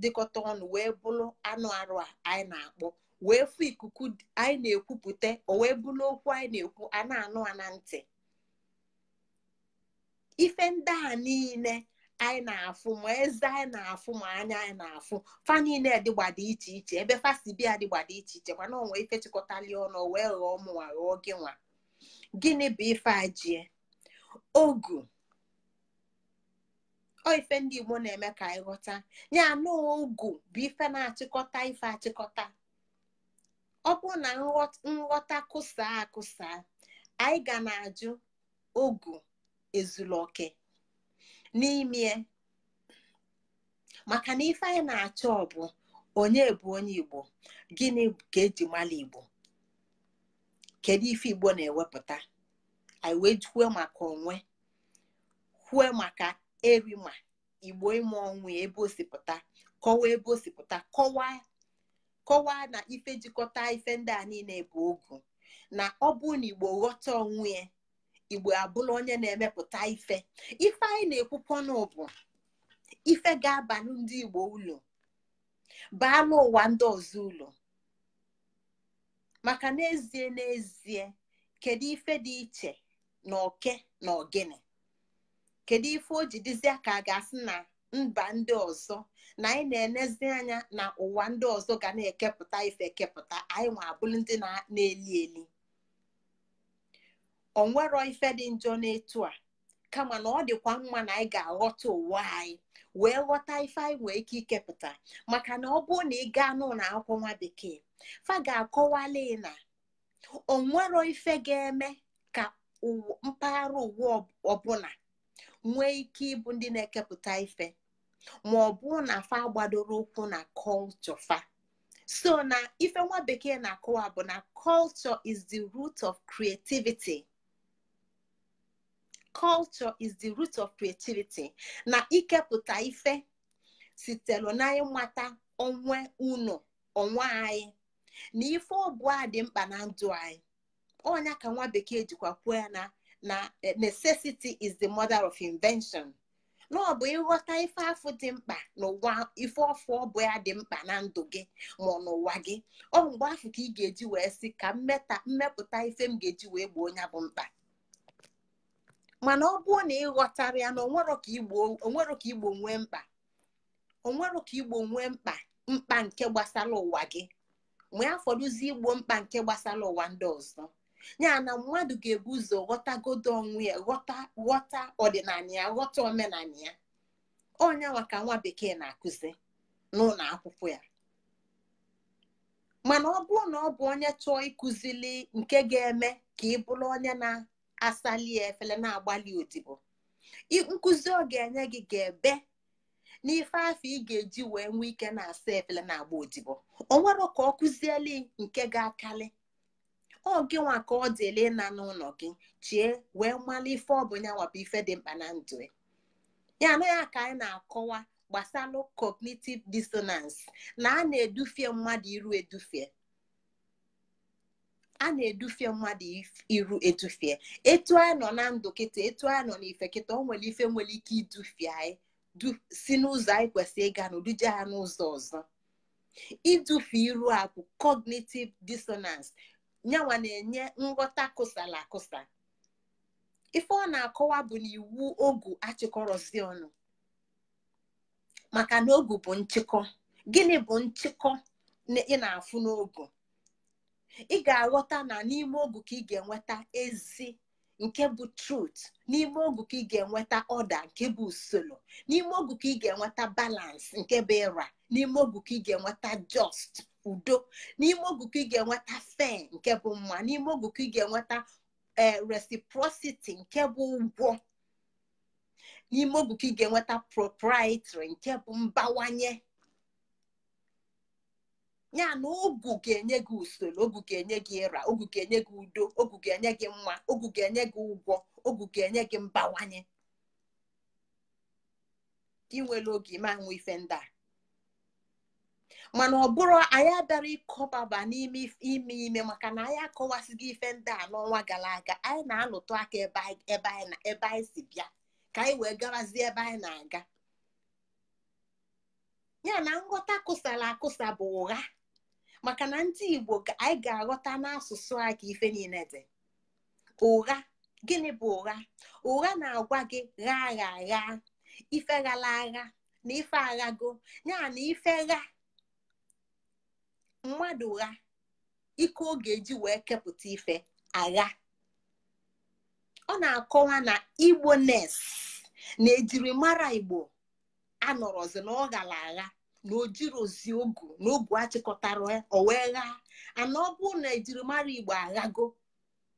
Speaker 1: dịkọta ọnụ wee bụrụ anụ arụ a anyị na-akpọ, wee fụ ikuku anyị na-ekwupụta, o wee bụrụ okwu anyị na-ekwu a na-anụ a na ntị. Ife ndị a niile anyị na-afụ, ma eze anyị na-afụ, ma anya anyị na-afụ, fa niile dịgbada iche iche, ebe fa si bịa dịgbada iche iche, mana o nwee ife chịkọtali ọnụ wee ghọọ mụnwa ghọọ gị nwa. Gịnị bụ ife ajie? Ogu. O ife ndị Igbo na-eme ka anyị ghọta ya na ogu bụ ife na-achịkọta ife achịkọta. Ọ bụrụ na nghọta kụsaa, anyị ga na-ajụ ogu ezulu oke n'ime, maka na ife anyị na-achọ bụ onye bụ onye Igbo, gịnị ka eji mara Igbo, kedu ife Igbo na-ewepụta. Anyị wee kwuo maka onwe, kwuo maka erima Igbo ime ọnwụ ebe o si pụta, kọwaa ebe o si pụta, kọwaa na ife jikọta ife ndị a niile bụ ogu, na ọ bụ na Igbo ghọta onwe ya, Igbo abụrụ onye na-emepụta ife anyị na-ekwukwa n'ụbụ ife ga-abalụ ndị Igbo ụlọ, baa n'ụwa ndị ọzọ ụlọ. Maka n'ezie kedu ife dị iche na oke na ogene? Kedu ife o ji dịzịa ka a ga-asị na mba ndị ọzọ na anyị na-enezi anya na ụwa ndị ọzọ ga na-ekepụta ife ekepụta, anyị nwa abụrụ ndị na-eli eli? O nwero ife dị njọ n'etu a, kama na ọ dịkwa mma na anyị ga-aghọta ụwa anyị wee ghọta ife anyị nwee ike ikepụta. Maka na ọ bụrụ na ị gaa n'ụlọ akwụkwọ nwa bekee, fa ga-akọwali na o nwero ife ga-eme ka mpaghara ụwa ọbụla nwee ike ịbụ ndị na-ekepụta ife, ma ọ bụ na fa gbadoro ụkwụ na culture fa. So na ife nwa bekee na-akọwa bụ na culture is the root of creativity. Culture is the root of creativity. Na ikepụta ife sitelu na ịmata onwe anyị na ife ọbụa dị mkpa na ndụ anyị. Onya ka nwa bekee jikwa kwuo ya na necessity is the mother of invention. Na ọ bụ ịghọta ife afọ dị mkpa n'ụwa, ife ọfụ ọ bụ ya dị mkpa na ndụ gị ma n'ụwa gị, ọ mgbe afọ ka ị ga-eji wee sị ka mmepụta ife m ga-eji wee gboo onye bụ mkpa. Mana ọ bụrụ na ịghọtara ya na onwero ka Igbo nwee mkpa, onwero ka Igbo nwee mkpa nke gbasara ụwa gị, ma ya fọdụzi Igbo mkpa nke gbasara ụwa ndị ọzọ. Ya na mmadụ ga-ebu ụzọ ghọtagodo onwe ya, ghọta ọdịnala ya, ghọta omenala ya. Onye maka nwa bekee na-akụzi n'ụlọ akwụkwọ ya. Mana ọ bụrụ na ọ bụ onye chọọ ịkụzili nke ga-eme ka ị bụrụ onye na-asali efele na-agbalị odibo, nkụzi ọ ga-enye gị ga-ebe n'ife afọ ị ga-eji wee nwee ike na-asa efele na-agba odibo. O nwere ka ọ kụzieli nke ga-akali ọ gị nwa ka ọ dịle na n'ụlọ gị chie wee mara ife ọ bụ nyanwa bụ ife dị mkpa na ndụ ya. Na ya ka anyị na-akọwa gbasara cognitive dissonance, na a na-edufie mmadụ iru edufie. A na-edufie mmadụ iru edufie. Etu anyị nọ na ndụ kịta, etu anyị nọ n'ife kịta, o nwere ife nwere ike idufie anyị si n'ụzọ anyị kwesịrị ịga n'uduje ha n'ụzọ ọzọ. Idufe iru a bụ cognitive dissonance. Nyanwa na-enye nghọta kụsala akụsa. Ife ọ na-akọwa bụ na iwu ogu achịkọrọzi ọnụ, maka na ogu bụ nchịkọ. Gịnị bụ nchịkọ ị na-afụ n'ogu? Ị ga-aghọta na n'ime ogu ka ị ga-enweta ezi nke bụ truth. N'ime ogu ka ị ga-enweta order nke bụ usoro. N'ime ogu ka ị ga-enweta balance nke bụ ịra. N'ime ogu ka ị ga-enweta just udo. N'ime ogu ka ị ga-enweta fair nke bụ mma. N'ime ogu ka ị ga-enweta reciprocity nke bụ ụgwọ. N'ime ogu ka ị ga-enweta proprietary nke bụ mbawanye. Ya na ogu ga-enye gị usoro, ogu ga-enye gị ịra, ogu ga-enye gị udo, ogu ga-enye gị mma, ogu ga-enye gị ụgwọ, ogu ga-enye gị mbawanye. Inwere oge ime anwụ ife ndị a. Mana ọ bụrụ anyị abịara ịkọbaba n'ime ime maka na anyị akọwasịghị ife ndị a n'ọnwa gara aga. Anyị na-alụtụ aka ebe anyị si bịa ka anyị wee garazie ebe anyị na-aga. Ya na nghọta kụsara akụsa bụ ụgha. Maka na ndị Igbo anyị ga-aghọta n'asụsụ anyị ka ife niile dị. Ụgha, gịnị bụ ụgha? Ụgha na-agwa gị gha gha gha, ife ghala agha na ife aghago. Ya na ife gha mmadụ gha, ike ọ ga-eji wee kepụta ife agha. Ọ na-akọwa na Igbo-ness na ejirimara Igbo anọrọzi na ọ ghala agha na o jirozi ogu na ogu achịkọtara o wee gha. Ana ọ bụ na ejirimara Igbo aghago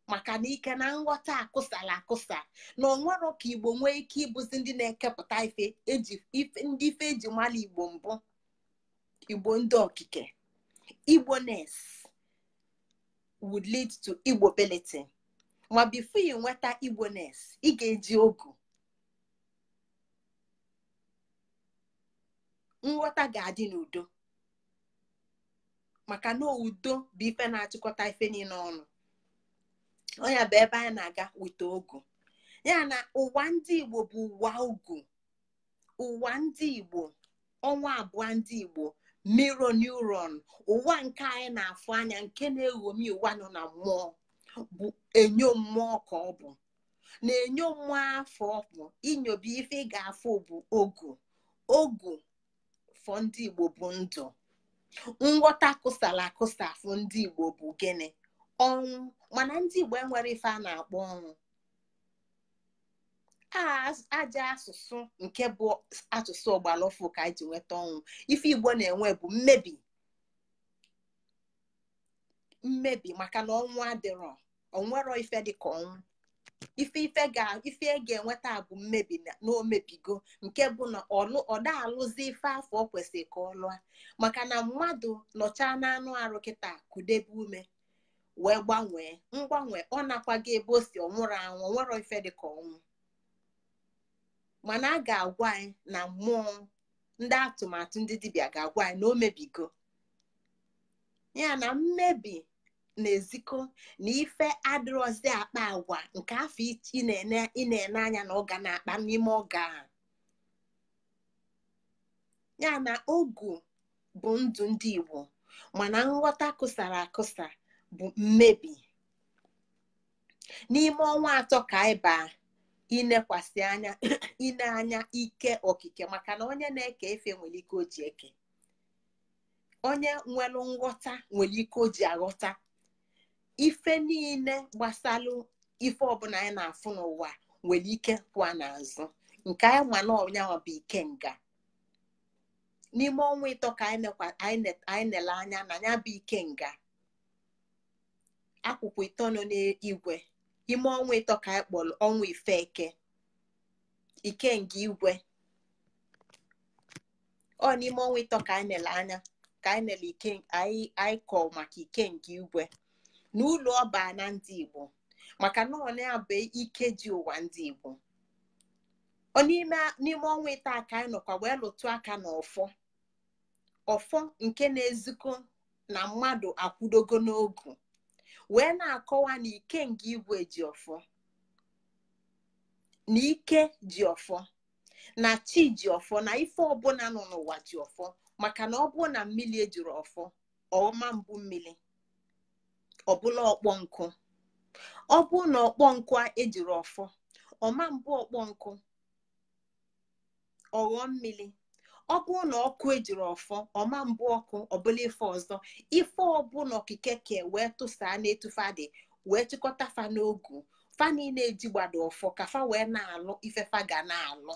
Speaker 1: maka na ike na nghọta akụsala akụsa na onwero ka Igbo nwee ike ịbụzi ndị na-ekepụta ife ndị ife eji mara Igbo mbụ. Igbo ndị okike. Igbo-ness would lead to Igbo-ability. Ma before you nweta Igbo-ness, ị ga-eji ogu. Nghọta ga-adị n'udo. Maka na udo bụ ife na-achịkọta ife niile ọnụ. Onye bụ ebe anyị na-aga wite ogu. Ya na ụwa ndị Igbo bụ ụwa ogu. Ụwa ndị Igbo, ọnwa abụọ ndị Igbo, mirror neuron, ụwa nke anyị na-afụ anya nke na-eghomi ụwa nọ na mmụọ bụ enyo mmụọ ka ọ bụ. Na enyo mmụọ afọ bụ inyobi ife ị ga-afụ bụ ogu. Ogu fọ ndị Igbo bụ ndụ. Nghọta kụsala akụsa fọ ndị Igbo bụ gịnị? Ọnwụ. Mana ndị Igbo enwere ife a na-akpọ ọnwụ. Aja asụsụ nke bụ asụsụ ọgbalaọfụ ka anyị ji nweta ọnwụ. Ife Igbo na-enwe bụ mmebi. Mmebi maka na ọnwụ adịrọ. Onwero ife dị ka ọnwụ. Ife ga-enweta bụ mmebi na omebigo nke bụ na ọ da alụzi ife afọ o kwesịrị ka ọ lụọ. Maka na mmadụ nọcha na anụ arụ kịta kudebe ume wee gbanwee. Mgbanwe ọ nakwaga ebe o si ọnwụrụ anwụ. Onwero ife dị ka ọnwụ. Mana a ga-agwa anyị na mmụọ ndị atụmatụ ndị dibịa ga-agwa anyị na o mebigo. Ya na mmebi na-ezikọ na ife adịrọzi akpa agwa nke afọ ị na-ene anya na ọ ga na-akpa n'ime ọga a. Ya na ogu bụ ndụ ndị Igbo. Mana nghọta kụsara akụsa bụ mmebi. N'ime ọnwa atọ ka anyị baa inekwasị anya ine anya ike okike. Maka na onye na-eke efe nwere ike o ji eke. Onye nwere nghọta nwere ike o ji aghọta. Ife niile gbasalụ ife ọbụla anyị na-afụ n'ụwa nwere ike pụọ n'azụ. Nke anyị ma na ọnyanwa bụ ike nga. N'ime ọnwa ịtọ ka anyị nele anya na ya bụ ike nga. Akwụkwọ ịtọ nọ n'igwe. Ime ọnwa ịtọ ka anyị kpọrọ ọnwa Ifeke. Ikenga igwe. Ọ n'ime ọnwa ịtọ ka anyị nele anya ka anyị nele anyị kọọ maka ikenga igwe n'ụlọ ọba na ndị Igbo. Maka na ọ na-abụ ike ji ụwa ndị Igbo. Ọ n'ime ọnwa ịtọ ka anyị nọkwa wee lụtụ aka n'ọfọ. Ọfọ nke na-ezikọ na mmadụ akwụdogo n'ogu. Wee na-akọwa na ikenga igwe ji ọfọ. Na ike ji ọfọ. Na chi ji ọfọ. Na ife ọbụla nọ n'ụwa ji ọfọ. Maka na ọ bụ na mmiri ejiri ọfọ ọma mbụ mmiri. Ọbụla ọkpọ nkụ. Ọ bụ na ọkpọ nkụ ejiri ọfọ ọma mbụ ọkpọ nkụ ọghọ mmiri. Ọ bụ na ọkụ ejiri ọfọ ọma mbụ ọkụ ọbụla ife ọzọ. Ife ọbụla okike ke wee tụsaa n'etufa dị wee chịkọta fa n'ogu fa niile ejigbado ọfọ ka fa wee na-alụ ifefa ga na-alụ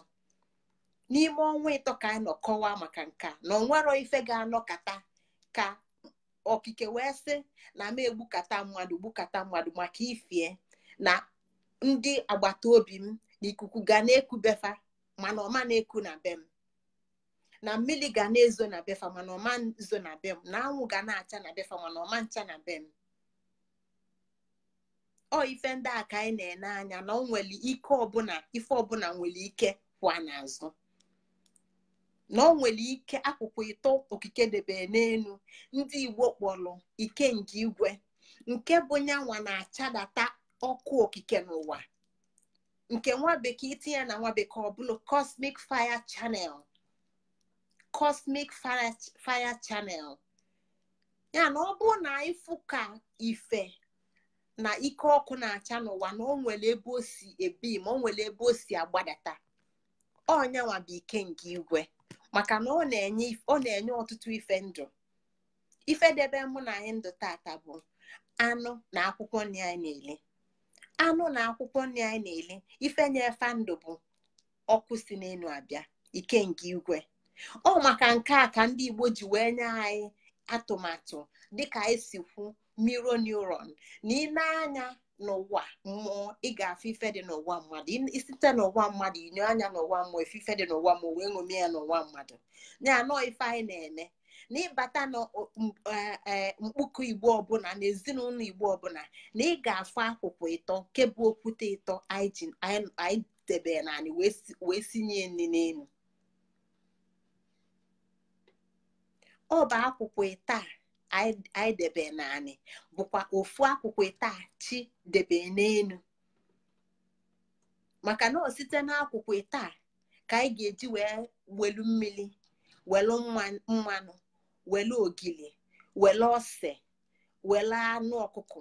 Speaker 1: n'ime ọnwa ịtọ ka anyị nọ kọwaa maka nke a na onwero ife ga-anọkata ka okike wee sị na m gbukata mmadụ maka ifie na ndị agbata obi m na ikuku ga na-ekubefa mana ọma na-eku na be m, na mmiri ga na-ezo na befa mana ọma nzo na be m, na anwụ ga na-acha na befa mana ọma ncha na be m. Ọ ife ndị a ka anyị na-ene anya na o nwere ike ọbụla ife ọbụla nwere ike kwa n'azụ, na o nwere ike akwụkwọ ịtọ okike debe n'elu ndị Igbo kpọrọ ike nke igwe, nke bụ nyanwa na-achadata ọkụ okike n'ụwa, nke nwa bekee itinye na nwa bekee ọ bụla cosmic fire channel. Ya na ọ bụ na ifu ka ife na ike ọkụ na-acha n'ụwa na o nwere ebe o si ebi ma o nwere ebe o si agbadata, ọnyanwa bụ ike nke igwe, maka na ọ na-enye ọtụtụ ife ndụ. Ife debe mụ na anyị ndụ tata bụ anụ na akwụkwọ nri anyị na-ele. Anụ na akwụkwọ nri anyị na-ele ife nyefe ndụ bụ ọkụ si n'elu abịa, ike nke igwe. Ọ maka nke a ka ndị Igbo ji wee nye anyị atụmatụ dịka anyị si kwu mirror neuron, na ị na-anya n'ụwa mmụọ ị ga-afụ ife dị n'ụwa mmadụ, isite n'ụwa mmadụ inye anya n'ụwa mmụọ ife dị n'ụwa mmụọ wee ṅomie ya n'ụwa mmadụ. Ya nọọ ife anyị na-eme na ịbata na mkpuku Igbo ọbụla na ezinụlọ Igbo ọbụla na ị ga-afụ akwụkwọ ịtọ nke bụ okwute ịtọ anyị debe naanị wee sinye nri n'elu. Ọ bụ akwụkwọ ịta anyị debe naanị bụkwa ofu akwụkwọ ịta chi debe n'elu, maka na o site n'akwụkwọ ịta ka anyị ga-eji wee welu mmiri, welu mmanụ, welu ogili, welu ose, welu anụ ọkụkọ,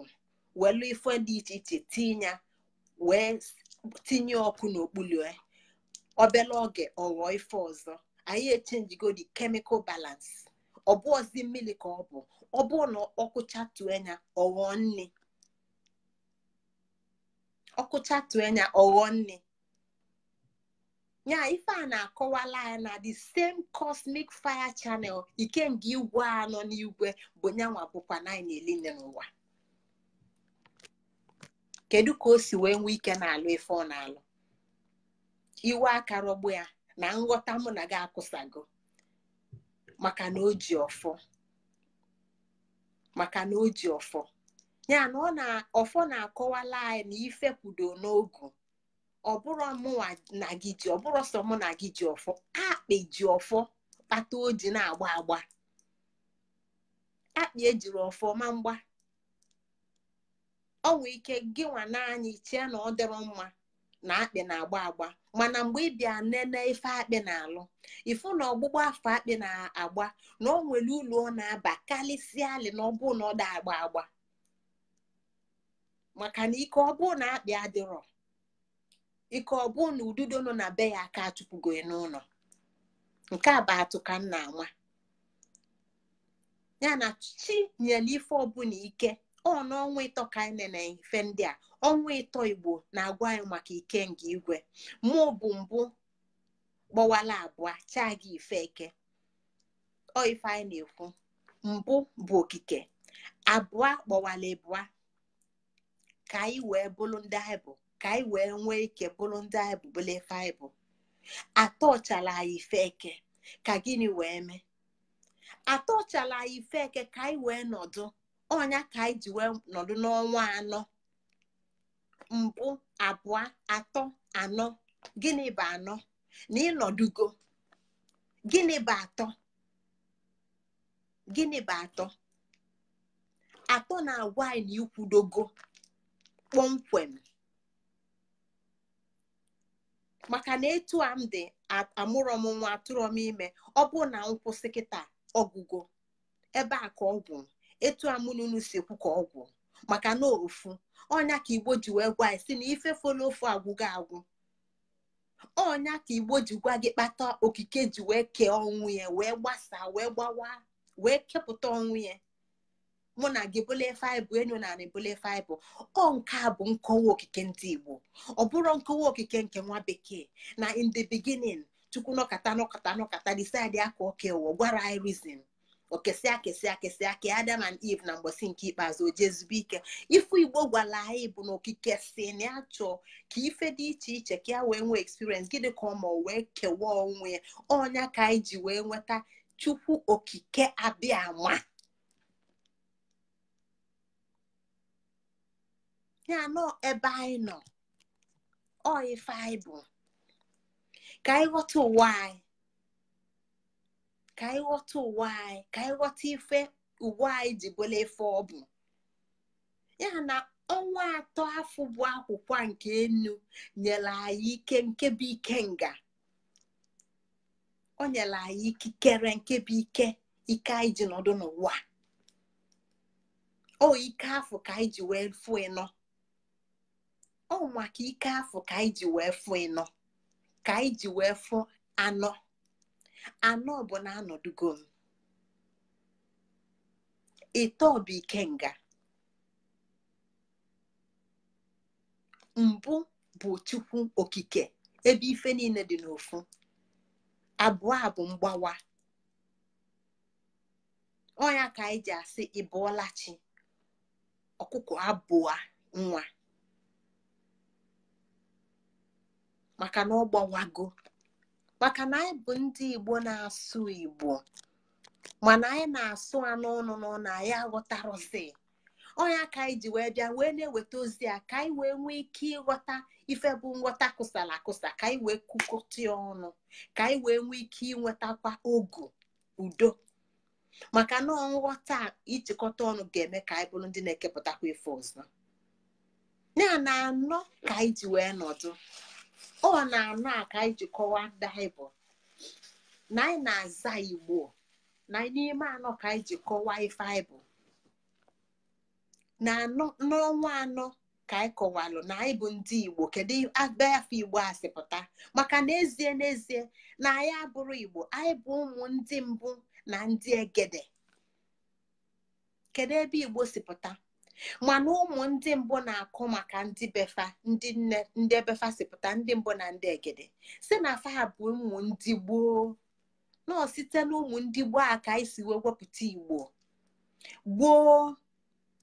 Speaker 1: welu ife dị iche iche tinye wee tinye ọkụ n'okpuru obele oge ọghọọ ife ọzọ. Anyị echenjigo the chemical balance. Ọ bụ ozi mmiri ka ọ bụ na ọkụ chatuo anya ọghọọ nne, ọkụ chatuo anya ọghọọ nne. Ya ife a na-akọwala ya na the same cosmic fire channel ike nga igwe anọ n'igwe bụ nyanwa bụkwa na anyị na-eli n'ụwa. Kedu ka o si wee nwee ike na-alụ ife ọ na-alụ? Iwe akarọgbu ya na nghọta mụ na gị akwụsago maka na o ji ọfọ. Ya na ọfọ na-akọwala anyị na ife kwudo n'ogu. Ọ bụrụ mụnwa na gị ji, ọ bụrụ sọ mụ na gị ji ọfọ, akpị ji ọfọ kpata oji na-agba agba. Akpị ejiri ọfọ ma mgba, ọ nwee ike gị nwa n'anya ichie na ọ dịrọ mma na akpị na-agba agba, mana mgbe ị bịa nene ife akpị na-alụ ifu na ọgbụgba afọ akpị na-agba na o nwere ụlọ ọ na-aba karịsịa alị na ọ bụ na ọ da agba agba, maka na ike ọ bụ na akpị adịrọ, ike ọ bụ na ududo nọ na be ya aka achụpụgo n'ụlọ. Nke a bụ atụ ka m na-ama. Ya na chi nyere ife ọbụla ike. Ọ n'ọnwa ịtọ ka anyị na ife ndị a. Ọnwa ịtọ Igbo na-agwa anyị maka ike nke igwe. Mụ bụ mbụ gbawala abụọ chaa gị ife eke. Ọ ife anyị na-ekwu. Mbụ bụ okike, abụọ gbawala abụọ ka anyị wee bụrụ ndị anyị bụ, ka anyị wee nwee ike bụrụ ndị anyị bụ bụrụ ife anyị bụ. Atọ chala anyị ife eke ka gịnị wee mee? Atọ chala anyị ife eke ka anyị wee nọdụ. Ọnya ka anyị ji wee nọdụ n'ọnwa anọ. Mbụ, abụọ, atọ, anọ. Gịnị bụ anọ? Na ịnọdụgo. Gịnị bụ atọ? Gịnị bụ atọ? Atọ na-agwa anyị na ikwudogo kpọmkwem. Maka na etu a m dị amụrọ m nwa atụrọ m ime, ọ bụ na nkwụsị kịta ọgwụgo ebe a ka ọgwụ. Etu amụnunu si ekwu ka ọgwụ, maka na ofu ọnya ka Igbo ji wee gwa si na ife folo ofu agwụgo agwụ. Ọnya ka Igbo ji gwa gị kpata okike ji wee kee ọnwụ ya wee gbasaa wee gbawa wee kepụta ọnwụ ya. mụ na gị bụla efe anyị bụ enyo na anị bụla efe anyị bụ nke a bụ nkọwa okike ndị Igbo ọ bụrụ nkọwa okike nke nwa bekee na in the beginning chukwu nọkata decide aka oke ụwa gwara anyị reason okesịa ka Adam and Eve na mgbọsị nke ikpeazụ o jezube ike ifu Igbo gwara anyị bụ na okike si na ya chọọ ka ife dị iche iche ka ya wee nwee experience gịnị ka ọ ma wee kewaa onwe ya ọnya ka anyị ji wee nweta chukwu okike abịa ama ya nọ ebe anyị nọ ọ ife anyị bụ ka anyị ghọta ụwa anyị ka anyị ghọta ife ụwa anyị ji bụla ife ọ bụ ya na ọnwa 3 afọ bụ akwụkwọ nke enu nyere anyị ike nke bụ ike nga ọ nyere anyị ikikere nke bụ ike anyị ji nọdụ n'ụwa ike afọ ka anyị ji wee fụ ịnọ maka ike afọ ka anyị ji wee fụ ịnọ ka anyị ji wee fụ anọ bụ na anọdugo m ịtọ bụ ikenga mbụ bụ chukwu okike ebe ife niile dị n'ofu abụọ bụ mgbawa ọnya ka anyị ji asị ịbụọla chi ọkụkọ abụọ nwa maka na ọ gbawago maka na anyị bụ ndị Igbo na-asụ Igbo mana anyị na-asụ anụ ọnụ n'ọnụ anyị aghọtarọzi ọnya ka anyị ji wee bịa wee na-eweta ozi a ka anyị wee nwee ike ịghọta ife bụ nghọta kụsara akụsa ka anyị wee kụkọta ọnụ ka anyị wee nwee ike ịnwetakwa ogu udo maka na nghọta ịchịkọta ọnụ ga-eme ka anyị bụrụ ndị na-ekepụtakwa ife ọzọ ya na anọ ka anyị ji wee nọdụ na anọ a ka anyị ji kọwaa Baịbụl na anyị na-aza Igbo na n'ime anọ ka anyị ji kọwaa ife anyị bụ na n'ọnwa anọ ka anyị kọwalụ na anyị bụ ndị Igbo kedu abịa afọ Igbo a si pụta maka n'ezie na anyị abụrụ Igbo anyị bụ ụmụ ndị mbụ na ndị egede kedu ebe Igbo si pụta mana ụmụ ndị mbụ na-akụ maka ndị befa ndị nne ndị befa si pụta ndị mbụ na ndị egede si na afa ha bụ ụmụ ndị gboo nọ site na ụmụ ndị gboo a ka anyị si wee wepụta Igbo gboo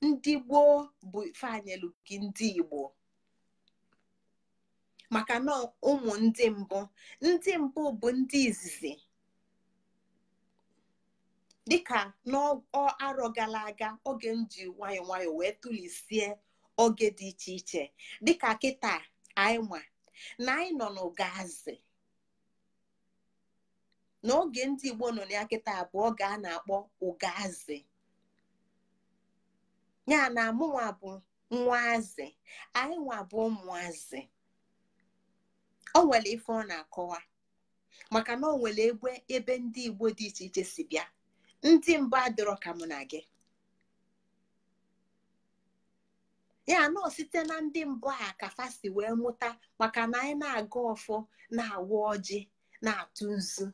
Speaker 1: ndị gboo bụ fanyelu gị ndị Igbo maka na ụmụ ndị mbụ bụ ndị izizi dịka n'arọ gara aga oge m ji nwayọọ wee tụlisie oge dị iche iche dịka kịta anyị ma na anyị nọ n'ụgazi n'oge ndị Igbo nọ na ya kịta abụọ oge a na-akpọ ụgazi ya na mụnwa bụ nwaazị anyị nwa bụ ụmụazị o nwere ife ọ na-akọwa maka na o nwere ebe ndị Igbo dị iche iche si bịa ndị mbụ adịrọ ka mụ na gị ya nọ site na ndị mbụ a ka fasi wee mụta maka na anyị na-aga ọfọ na-awa ọjị na-atụ nzu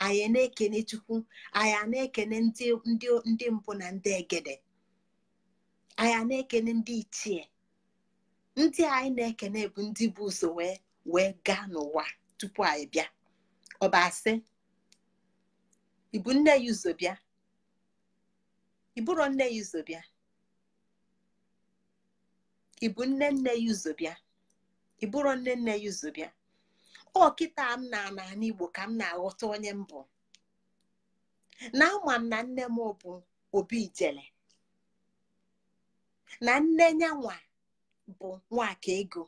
Speaker 1: anyị na-ekene Chukwu anyị na-ekene ndị mbụ na ndị egede anyị na-ekene ndị ichie ndị anyị na-ekene bụ ndị bụ ụzọ wee gaa n'ụwa tupu anyị bịa ọbasị ibu nne ya ụzọ bịa iburo nne ya ụzọ bịa ibu nne ya ụzọ bịa iburo nne ya ụzọ bịa kịta m na Igbo ka m na-aghọta onye mbụ na ama m na nne m bụ Obi Ijele na nne nyanwa bụ Nwaka Ego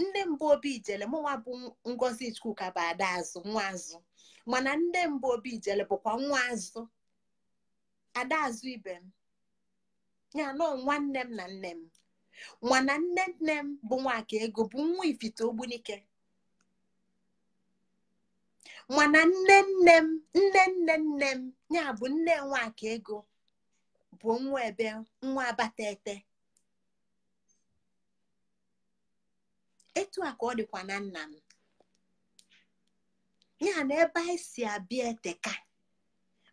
Speaker 1: nne mbụ Obi Ijele mụnwa bụ Ngozi Chukwuka bụ Adaazụ nwaazụ mana nne mbụ Obi Ijele bụkwa nwaazụ Adaazụ ibe m ya nọ nwanne m na nne m mana nne m bụ Nwaka Ego bụ nwa Ifite Ogbunike mana nne m ya bụ nne Nwaka Ego bụ nwa Abatete etu a ka ọ dịkwa na nna m ya na ebe anyị si abịa eteka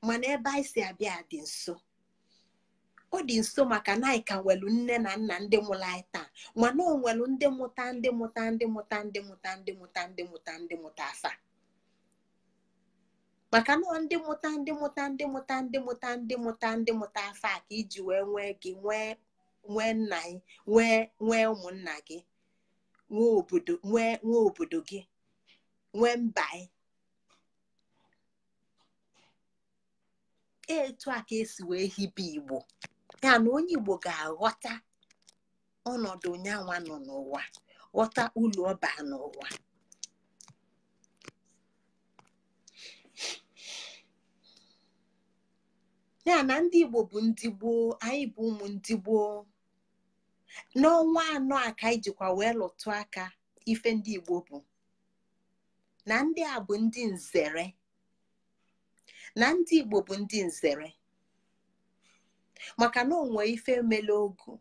Speaker 1: mana ebe anyị si abịa dị nso ọ dị nso maka na anyị ka nwelu nne na nna ndị mụrụ anyị taa, mana o nwelu ndị mụta afa, maka na ndị mụta afa ka iji wee nwee gị nwee nna gị nwee ụmụnna gị nwee obodo gị nwee mba gị. Etu a ka esi wee hibe Igbo, ya na onye Igbo ga-aghọta ọnọdụ nyanwa nọ n'ụwa, ghọta ụlọ ọba n'ụwa. Ya na ndị Igbo bụ ndị gboo, anyị bụ ụmụ ndị gboo. N'ọnwa anọ a ka anyị jikwa wee lụtụ aka ife ndị Igbo bụ na ndị a bụ ndị nzere, na ndị Igbo bụ ndị nzere, maka na onwe ife mele ogu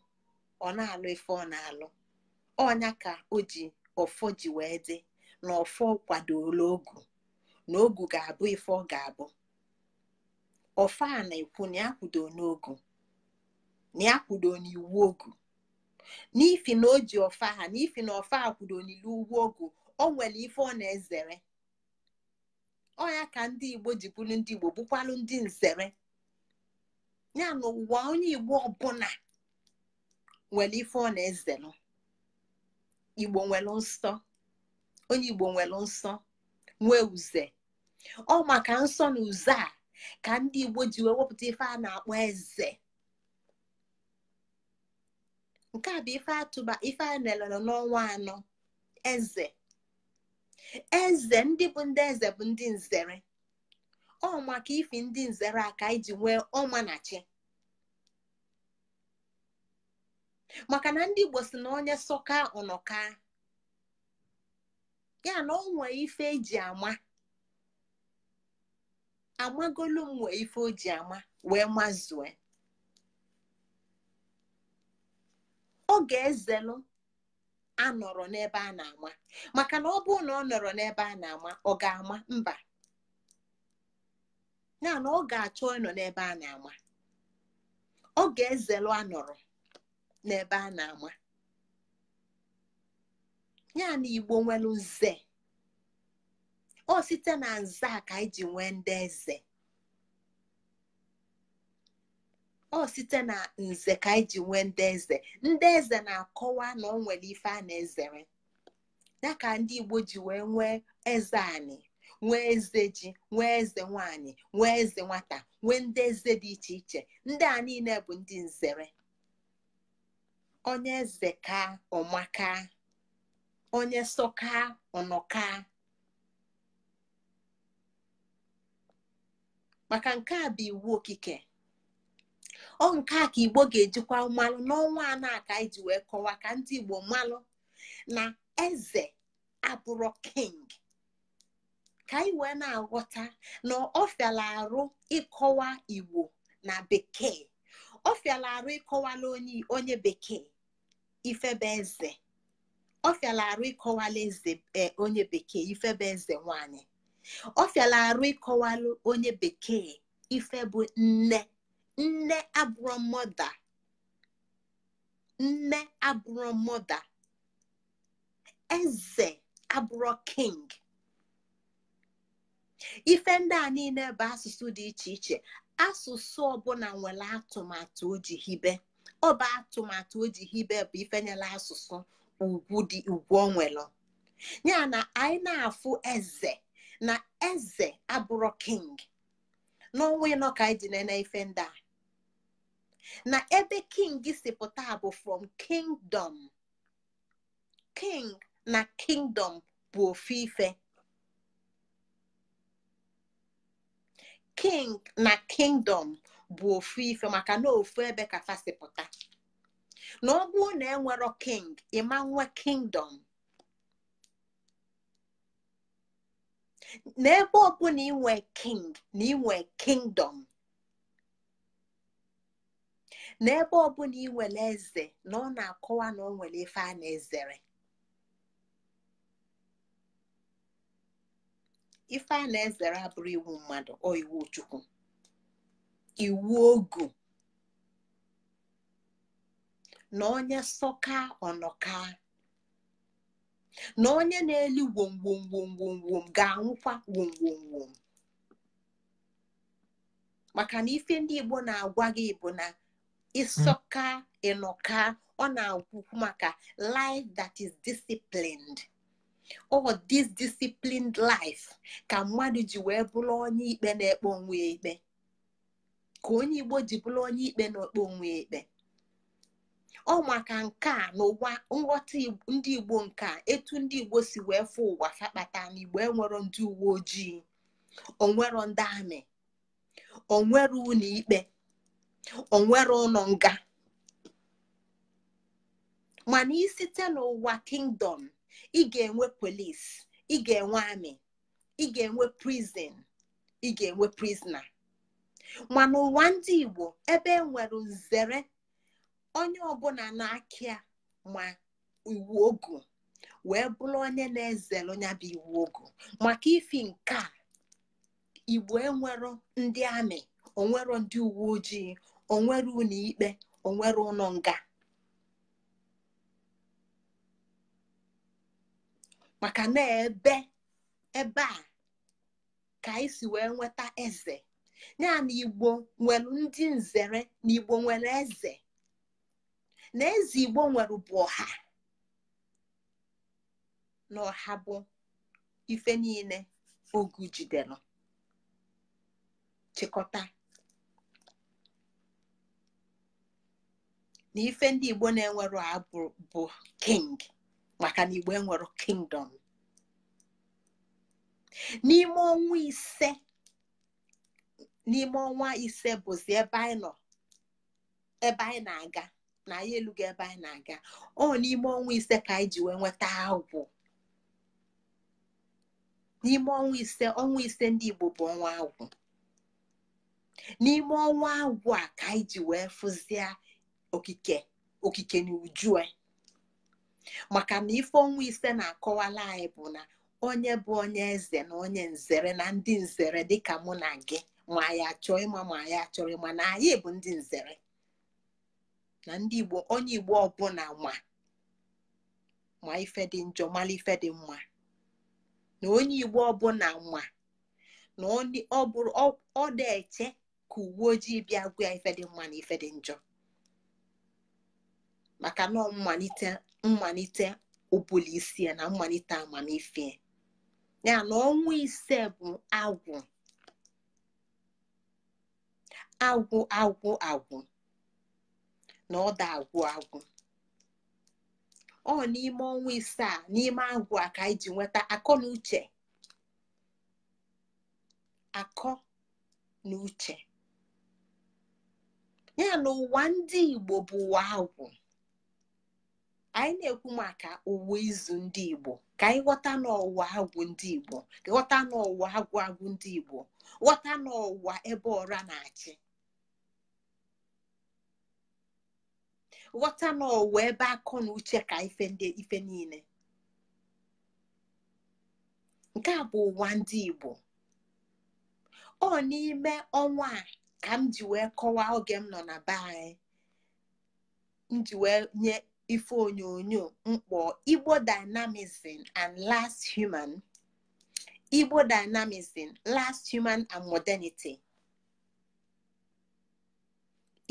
Speaker 1: ọ na-alụ ife ọ na-alụ. Ọnya ka o ji ọfọ ji wee dị na ọfọ kwadola ogu na ogu ga-abụ ife ọ ga-abụ. Ọfọ a na-ekwu na ya kwudo n'ogu, na ya kwudo n'iwu ogu, n'ifi na o ji ọfọ ha, n'ifi na ọfọ a kwudo n'iwu ogu, o nwere ife ọ na-ezere. Ọnya ka ndị Igbo ji bụrụ ndị Igbo, bụkwalụ ndị nzere. Ya na ụwa onye Igbo ọbụla nwere ife ọ na-ezere. Igbo nwere nsọ, onye Igbo nwere nsọ nwee uze. Ọ maka nsọ na uze a ka ndị Igbo ji wee wepụta ife a na-akpọ eze. Nke a bụ ife a nelere n'ọnwa anọ, eze. Eze ndị bụ ndị eze bụ ndị nzere. Ọ maka ifi ndị nzere a ka iji nwee ọma na chi. Maka na ndị Igbo si na onye sọka ọnọka, ya na o nwee ife eji amagolu m nwee ife o ji ama wee mazue. Ọ ga-ezelu anọrọ n'ebe a na-ama, maka na ọ bụrụ na ọ nọrọ n'ebe a na-ama ọ ga-ama mba, ya na ọ ga-achọ ịnọ n'ebe a na-ama. Ọ ga-ezelu anọrọ n'ebe a na-ama. Ya na Igbo nwere nze. Ọ site na nze a ka anyị ji nwee ndị eze. Ọ site na nze ka anyị ji nwee ndị eze. Ndị eze na-akọwa na o nwere ife a na-ezere. Ya ka ndị Igbo ji wee nwee eze anị, nwee eze ji, nwee eze nwanyị, nwee eze nwata, nwee ndị eze dị iche iche. Ndị a niile bụ ndị nzere. Onye eze ka ọmaka, onye sọka ọnọka. Maka nke a bụ iwu okike. Ọ nke a ka Igbo ga-ejikwa mmalụ n'ọnwa anọ a ka anyị ji wee kọwa ka ndị Igbo mmalụ na eze abụrụ king. Ka anyị wee na-aghọta na ọ fịala arụ ịkọwa Igbo na bekee. Ọ fịala arụ ịkọwala onye bekee ifebe eze. Ọ fịala arụ ịkọwala eze onye bekee ifebe eze nwanyị. Ọ fịala arụ ịkọwalụ onye bekee ife bụ nne. Nne abụrụ mọda. Nne abụrụ mọda. Eze abụrụ king. Ife ndị a niile bụ asụsụ dị iche iche. Asụsụ ọbụla nwere atụmatụ o ji hibe. Ọ bụ atụmatụ o ji hibe bụ ife nyela asụsụ ugwu o nwere. Ya na anyị na-afụ eze na eze abụrụ king. N'ọnwa ịnọ ka anyị ji nene ife ndị a. Na ebe king si pụta bụ from kingdom. King na kingdom bụ ofu ife. King na kingdom bụ ofu ife maka na ofu ebe ka fa si pụta. Na ọ bụrụ na enwero king, ịma nwe kingdom. N'ebe ọbụla inwe king na inwe kingdom. N'ebe ọbụla inwere eze na ọ na-akọwa na o nwere ife a na-ezere. Ife a na-ezere abụrụ iwu mmadụ, ọ iwu Chukwu, iwu ogu. na onye sọka ọnọka na onye na-eli wom ga-anwụkwa wom maka na ife ndị Igbo na-agwa gị bụ na ịsọka ịnọka ọ na-agwụ maka life that is disciplined or this disciplined life ka mmadụ ji wee bụrụ onye ikpe na-ekpe onwe ya ikpe ka onye Igbo ji bụrụ onye ikpe na-ekpe onwe ya ikpe ọ maka nke a n'ụwa nghọta ndị Igbo nke a etu ndị Igbo si wee fụ ụwa fakpata na Igbo enwero ndị uwe ojii onwero ndị amị onwere ụlọ ikpe onwere ụlọ nga mana isite n'ụwa kingdom ị ga-enwe police ị ga-enwe amị ị ga-enwe prison ị ga-enwe prisoner mana ụwa ndị Igbo ebe enwere nzere onye ọbụla na-akịa ma iwu ogu wee bụrụ onye na-ezere onye bụ iwu ogu maka ifi nke a Igbo enwero ndị amị onwero ndị uwe ojii onwere ụlọ ikpe onwere ụlọ nga maka na ebe a ka anyị si wee nweta eze ya na Igbo nwere ndị nzere na Igbo nwere eze na eze Igbo nwere bụ ọha na ọha bụ ife niile ogu jidere chịkọta na ife ndị Igbo na-enwero bụ king maka na Igbo enwero kingdom n'ime ọnwa ise bụzi ebe anyị nọ ebe anyị na-aga na anyị elugo ebe anyị na-aga ọ n'ime ọnwa ise ka anyị ji wee nweta agwụ n'ime ọnwa ise ndị Igbo bụ ọnwa agwụ n'ime ọnwa agwụ a ka anyị ji wee fụzie okike na uju maka na ife ọnwa ise na-akọwala anyị bụ na onye bụ onye eze na onye nzere na ndị nzere dịka mụ na gị ma anyị achọọ ịma ma anyị achọrọ ịma na anyị bụ ndị nzere na ndị Igbo onye Igbo ọbụla ma ife dị njọ mara ife dị mma na onye Igbo ọbụla na ọ na-eche ka uwe ojii bịa gwa ya ife dị mma na ife dị njọ maka na mmalite ụbụla isi na mmalite amamife ya na ọnwa ise bụ agwụ na ọ da agwụ ọ n'ime ọnwa ise a n'ime agwụ a ka anyị ji nweta akọ na uche ya na ụwa ndị Igbo bụ ụwa agwụ anyị na-ekwu maka ụwa izu ndị Igbo ka anyị ghọta n'ụwa agwụ ndị Igbo ghọta n'ụwa agwụ ndị Igbo ghọta n'ụwa ebe ọra na-achị ghọta n'ụwa ebe akọ na uche ka ife niile nke a bụ ụwa ndị Igbo ọ n'ime ọnwa a ka m ji wee kọwaa oge m nọ na be anyị m ji wee nye ife onyonyo mkpọ Igbo dynamism and last human Igbo dynamism last human and modernity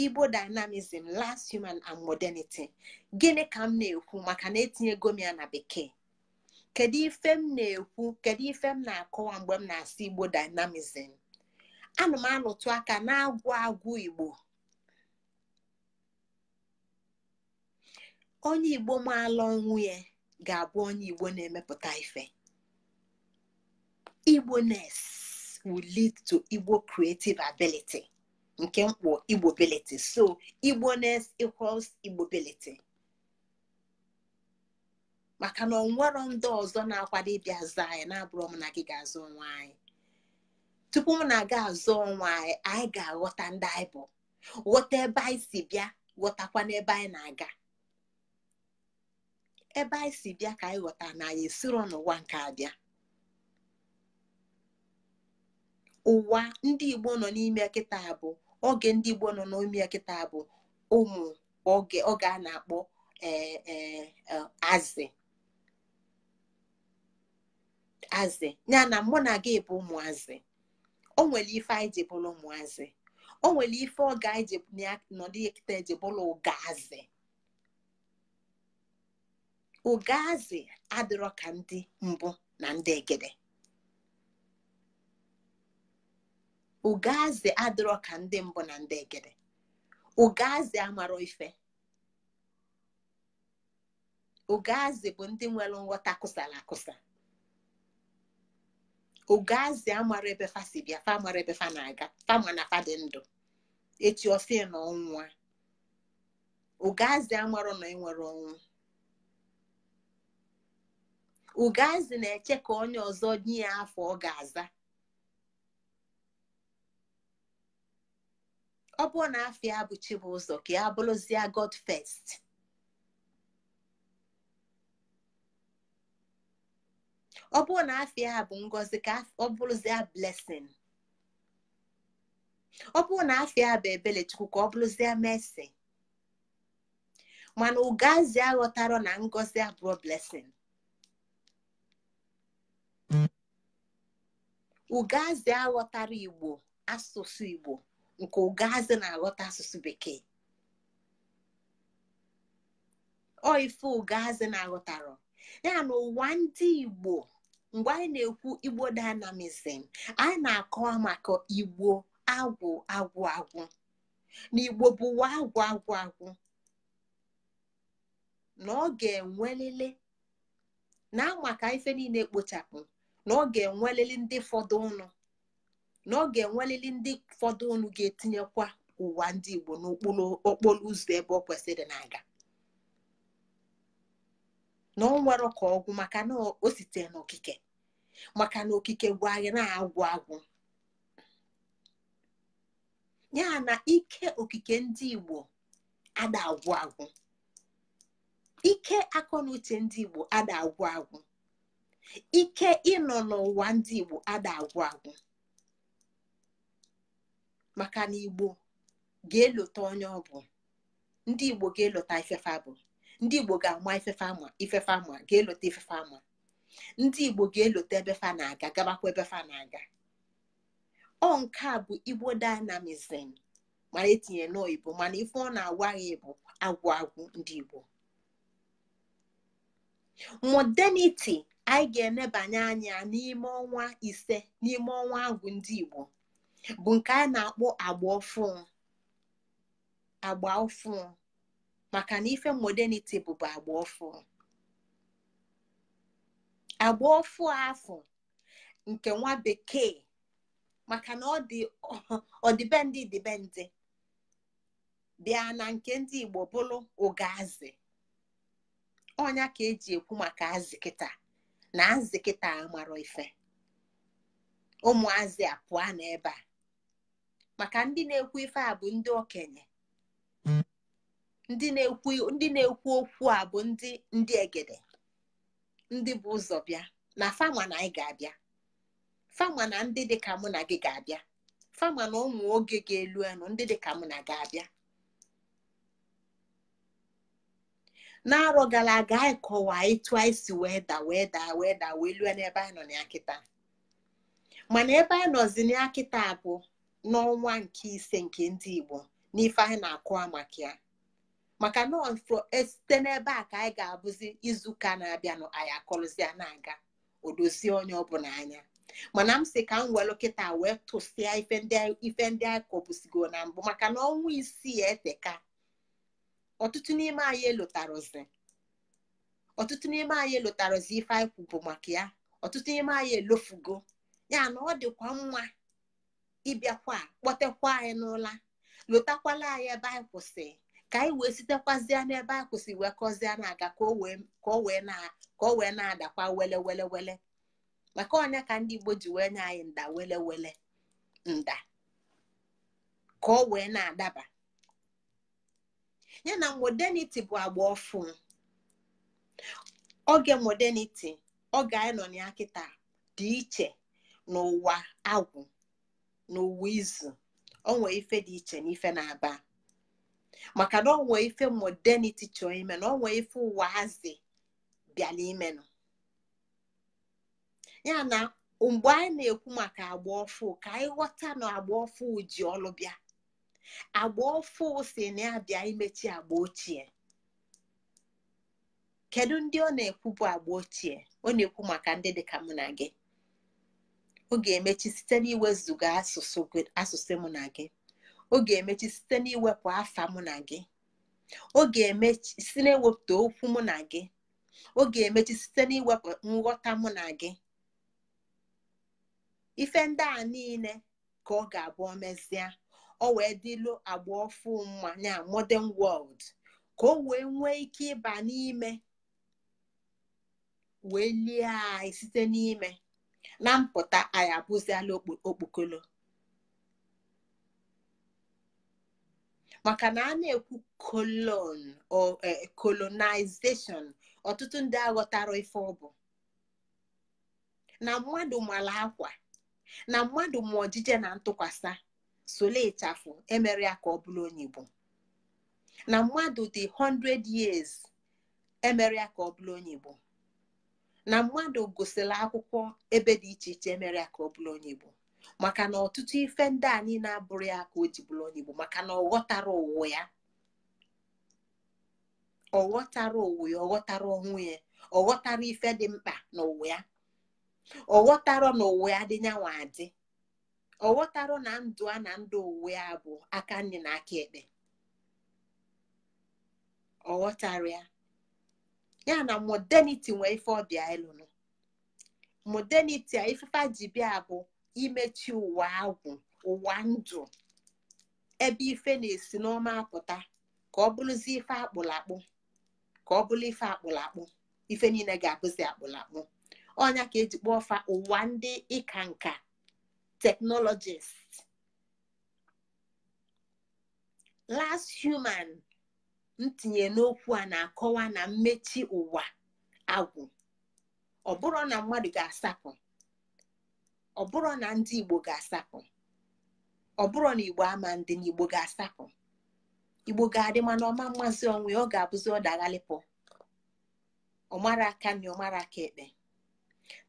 Speaker 1: Igbo dynamism last human and modernity gịnị ka m na-ekwu maka na etinyego m ya na bekee kedu ife m na-ekwu kedu ife m na-akọwa mgbe m na-asị Igbo dynamism ana m alụtụ aka na-agwụ Igbo onye Igbo maala ọnwụ ya ga-abụ onye Igbo na-emepụta ife Igbo-ness will lead to Igbo creative ability nke mkpọ Igbo ability so Igbo-ness equals Igbo ability maka na onwero ndị ọzọ na-akwado ịbịa azụ anyị na-abụrụ m na gị ga-azụ ọnwa anyị tupu m na-aga azụ ọnwa anyị ga-aghọta ndị anyị bụ ghọta ebe anyị si bịa ghọtakwa n'ebe anyị na-aga ebe anyị si bịa ka anyị ghọta na anyị esiro n'ụwa nke abịa ụwa ndị Igbo nọ n'ime kịta bụ oge ndị Igbo nọ n'ime kịta bụ ụmụ oge a na-akpọ azị ya na mụ na gị bụ ụmụazị. O nwere ife anyị ji bụrụ ụmụazị, o nwere ife oge anyị ji nọdụ ekite ji bụrụ ụgazị. Ụgazị adịrọ ka ndị mbụ na ndị egede. Ụgazị adịrọ ka ndị mbụ na ndị egede. Ụgazị amarọ ife. Ụgazị bụ ndị nwere nghọta kụsara akụsa. Ụgazị amara ebe fa si bịa, fa amara ebe fa na-aga, fa ma na fa dị ndụ echi ofe na ọnwa. Ụgazị amara na enwere ọnwụ. Ụgazị na-eche ka onye ọzọ nye ya afọ ọ ga-aza. Ọ bụrụ na afọ ya bụ Chibụzọ ka ya bụrụzie God first. Ọ bụrụ na afọ ya bụ Ngozi ka ọ bụrụzie Blessing. Ọ bụrụ na afọ ya bụ Ebelechukwu ka ọ bụrụzie Mercy. Mana Ụgazị aghọtara na Ngozi abụrụ Blessing. Ụgazị aghọtara Igbo, asụsụ Igbo, nke Ụgazị na-aghọta asụsụ Bekee. Ọ ife Ụgazị na-aghọtara ya na ụwa ndị Igbo. Mgbe anyị na-ekwu Igbo dynamism, anyị na-akọwa maka Igbo agwụ agwụ agwụ. Na Igbo bụ ụwa agwụ agwụ agwụ. Na ọ ga-enwelele na maka ife niile ekpochapụ, na ọ ga-enwelele ndị fọdụ ụnụ, na ọ ga-enwelele ndị fọdụ ụnụ ga-etinyekwa ụwa ndị Igbo n'okporo ụzọ ebe ọ kwesịrị na-aga. Na ọ nwere ka ọgwụ maka na o site n'okike, maka na okike gwa anyị na-agwụ agwụ. Ya na ike okike ndị Igbo ada agwụ agwụ. Ike akọ na uche ndị Igbo ada agwụ agwụ. Ike ịnọ n'ụwa ndị Igbo ada agwụ agwụ. Maka na Igbo ga-elota onye ọ bụ. Ndị Igbo ga-elota ifefe abụ. Ndị Igbo ga-ama ifefe ama ga-elota ifefe ama. Ndị Igbo ga-elota ebe fa na-aga, gabakwa ebe fa na-aga. Ọ nke a bụ Igbo dynamism mana etinye n'oyibo, mana ife ọ na-agwaghị bụ agwụ agwụ ndị Igbo. Modernity anyị ga-enebanye anya n'ime ọnwa 5 n'ime ọnwa agwụ ndị Igbo bụ nke a na-akpọ agba ọfụ. Agba ọfụ maka na ife modernity bụbu agba ọfụ. Agba ọfụ afọ nke nwa bekee, maka na ọ dịbendị bịa na nke ndị Igbo bụrụ Ụgazị. Ọnya ka eji ekwu maka azị kịta na azị kịta amarọ ife. Ụmụazị apụa n'ebe a, maka ndị na-ekwu ife a bụ ndị okenye. Ndị na-ekwu okwu a bụ ndị egede, ndị bụ ụzọ bịa na fama na anyị ga-abịa, fama na ndị dịka mụ na gị ga-abịa, fama na ụmụ oge ga-elu enu ndị dịka mụ na ga-abịa. N'arọ gara aga anyị kọwaa etu anyị si wee lue n'ebe anyị nọ na ya kịta. Mana ebe anyị nọzi na ya kịta bụ n'ọnwa nke 5 nke ndị Igbo n'ife anyị na-akọwa maka ya. Maka na site n'ebe a ka anyị ga-abụzi izuụka na-abịanụ anyị akọrọzie na-aga odozie onye ọbụla anya. Mana m sị ka m welu kịta wee tụsịa ife ndị anyị kọbusigo na mbụ, maka na ọnwa 6 eteka. Ọtụtụ n'ime anyị elotarazi ife anyị kwubu maka ya. Ọtụtụ n'ime anyị elofugo ya na ọ dịkwa mma ịbịakwa kpọtekwa anyị n'ụla, lotakwala anyị ebe anyị kwụsị, ka anyị wee sitekwazịa n'ebe anyị kwụsị wee kọzie na-aga ka o wee na-adakwa wele wele wele. Maka ọnya ka ndị Igbo ji wee nye anyị nda wele wele nda ka o wee na-adaba. Ya na modernity bụ agba ọfụ. Oge modernity, oge anyị nọ na kịta dị iche n'ụwa agwụ, n'ụwa izu. O nwee ife dị iche n'ife na-aba. maka na onwe ife modernity chọọ ime na onwe ife ụwa hazi bịala ime nọ ya na mgbe anyị na-ekwu maka agba ọfụ ka anyị ghọta na agba ọfụ ji ọlụ bịa agba ọfụ si na ya bịa imechi agba ochie kedu ndị ọ na-ekwu bụ agba ochie ọ na-ekwu maka ndị dịka mụ na gị ọ ga-emechi site n'iwezuga asụsụ mụ na gị ọ ga-emechi site n'iwepụ afa mụ na gị ọ ga-emechi site n'iwepụta okwu mụ na gị ọ ga-emechi site n'iwepụ nghọta mụ na gị ife ndị a niile ka ọ ga-abụ omezie ọ wee dịlu agba ọfụ mma ya modern world ka o wee nwee ike ịba n'ime wee lie anyị site n'ime na mpụta anyị abụziala okpokolo maka na a na-ekwu colonization ọtụtụ ndị aghọtara ife ọ bụ na mmadụ mara akwa na mmadụ ma ojije na ntụkwasị sole ịchafụ emere ya ka ọ bụrụ onye Igbo na mmadụ dị 100 years emere ya ka ọ bụrụ onye Igbo na mmadụ gụsịrị akwụkwọ ebe dị iche iche emere ya ka ọ bụrụ onye Igbo maka na ọtụtụ ife ndị a niile abụrụ ya ka o ji bụrụ onye Igbo maka na ọ ghọtara ụwa ya ọ ghọtara ụwa ya ọ ghọtara onwe ya ọ ghọtara ife dị mkpa n'ụwa ya ọ ghọtara na ụwa ya dị nyanwa adị ọ ghọtara na ndụ a na ndụ ụwa ya bụ aka nri na aka ekpe ọ ghọtara ya ya na modernity nwee ife ọbịa ịlụnụ modernity a ifefa ji bịa bụ imechi ụwa agwụ ụwa ndụ ebe ife na-esi n'ọma apụta ka ọ bụrụzi ife akpụlakpụ ka ọ bụrụ ife akpụlakpụ ife niile ga-abụzi akpụlakpụ ọnya ka eji kpọọ ọfa ụwa ndị ịka nka technologist last human ntinye n'okwu a na-akọwa na mmechi ụwa agwụ ọ bụrụ na mmadụ ga-asapụ ọ bụrụ na ndị Igbo ga-asapụ ọ bụrụ na Igbo ama ndị n'Igbo ga-asapụ Igbo ga-adị mana ọma mmazi onwe ọ ga-abụzi ọdaghalịpụ ọmara aka na ọmara aka ekpe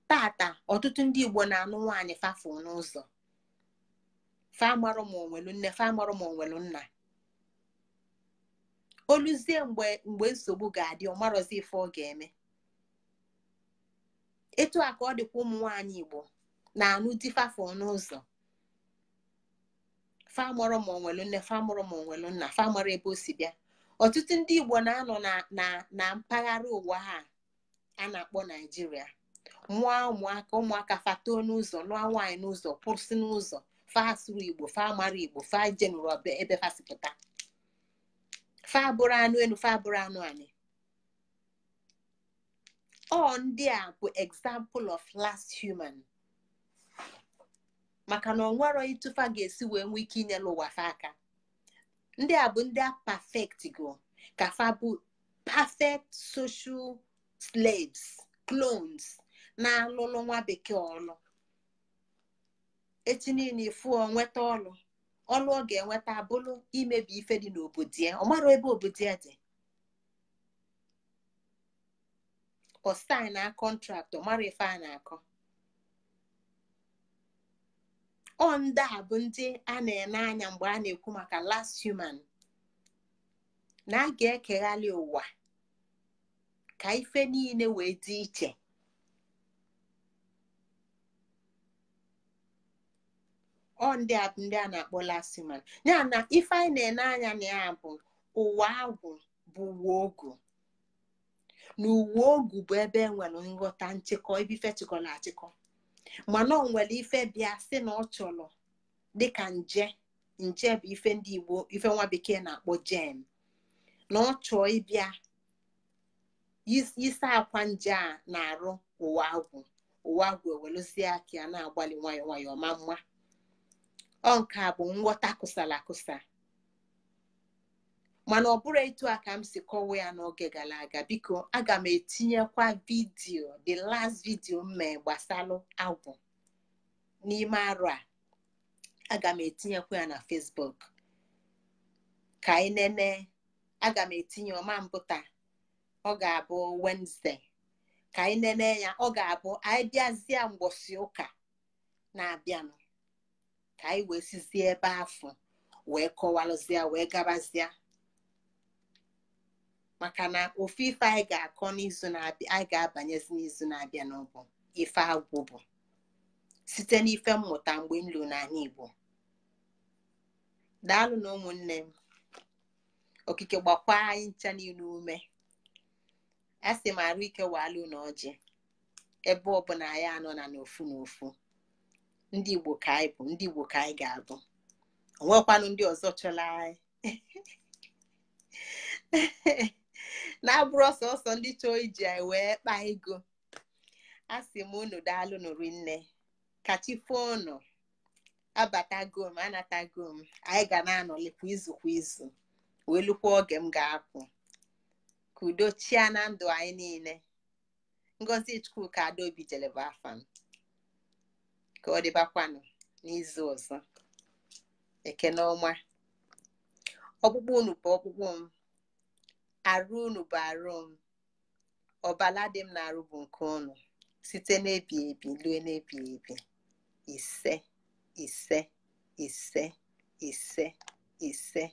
Speaker 1: tata ọtụtụ ndị Igbo na-anụ nwaanyị fafụ n'ụzọ fa marụ ma onwelu nne fa marụ ma onwelu nna oluzie mgbe nsogbu ga-adị ọmarọzi ife ọ ga-eme etu a ka ọ dịkwa ụmụ nwaanyị Igbo na-anụ di fafụ n'ụzọ fa marụ ma onwelu nne fa marụ ma onwelu nna fa marụ ebe o si bịa ọtụtụ ndị Igbo na-anọ na mpaghara ụwa ha a na-akpọ Naijiria mụọ ụmụaka fatoo n'ụzọ nụọ nwaanyị n'ụzọ kwụsị n'ụzọ fa asụrụ Igbo fa mara Igbo fa jenụrụ ebe fa sipụta fa bụrụ anụ enu fa bụrụ anụ anị ọ ndị a bụ example of last human maka na onwero ịtụfa ga-esi wee nwee ike inyere ụwa fa aka ndị a bụ ndị a perfect go ka fa bụ perfect social slaves clones na-alụlụ nwa bekee ọlụ echi niile ifu nweta ọlụ ọ ga-enweta abụlụ imebi ife dị n'obodo ya ọ mara ebe obodo ya dị ọ sign na contract ọ mara ife a na-akọ ọ ndị a bụ ndị a na-ene anya mgbe a na-ekwu maka last human na a ga-ekeghalị ụwa ka ife niile wee dị iche ọ ndị a bụ ndị a na-akpọ last human ya na ife anyị na-ene anya na ya bụ ụwa agwụ bụ uwe ogu na uwe ogu bụ ebe enwere nghọta nchịkọ ebe ife chịkọrọ achịkọ mana ọ nwere ife bịa sị na ọ chọrọ dịka nje bụ ife ndị Igbo ife nwa bekee na-akpọ jem na ọ chọọ ịbịa yisa akwa nje a na-arụ ụwa agwụ eweluzie aka ya na-agbalị nwayọ nwayọ ma mma ọ nke a bụ nghọta kụsara akụsa mana ọ bụrụ etu a ka m si kọwa ya n'oge gara aga biko aga m etinyekwa vidiyo the last video mmee gbasalụ agwụ n'ime arụ a aga m etinyekwa ya na Facebook ka anyị nene aga m etinye ọma mbụta ọ ga-abụ Wednesday ka anyị nene ya ọ ga-abụ anyị bịazie mgbọsị ụka na-abịanụ ka anyị wee sizie ebe afọ wee kọwalụzie wee gabazia maka na ofu ife anyị ga-akọ n'izu na-abịa anyị ga-abanyezi n'izu na-abịa n'ọbụ ife agwụ bụ site n'ife mmụta mgbe nlu n'ala Igbo. Daalụ na ụmụnne m, okike gbakwa anyị ncha niile ume. Asị m arụ ike walụ na ọjị ebe ọbụla anyị anọ na n'ofu n'ofu. Ndị Igbo ka anyị bụ, ndị Igbo ka anyị ga-abụ. Onwekwanụ ndị ọzọ chọrọ anyị na-abụrụ ọsọsọ ndị chọọ iji anyị wee kpaa ego. Asị m unu daalụ nụrụ nne kachifo unu abatago m anatago m anyị ga na-anọli kwa izu wee lukwa oge m ga-apụ ka udo chia na ndụ anyị niile. Ngozi Chukwu ka Adaobi jeleba afa m ka ọ dịbakwanụ n'izu ọzọ. Ekene ọma. Ọkpụkpụ unu bụ ọkpụkpụ m, arụ unu bụ arụ m, ọbala dị m na-arụ bụ nke unu site n'ebi ebi lue n'ebi ebi. Ise ise ise ise ise.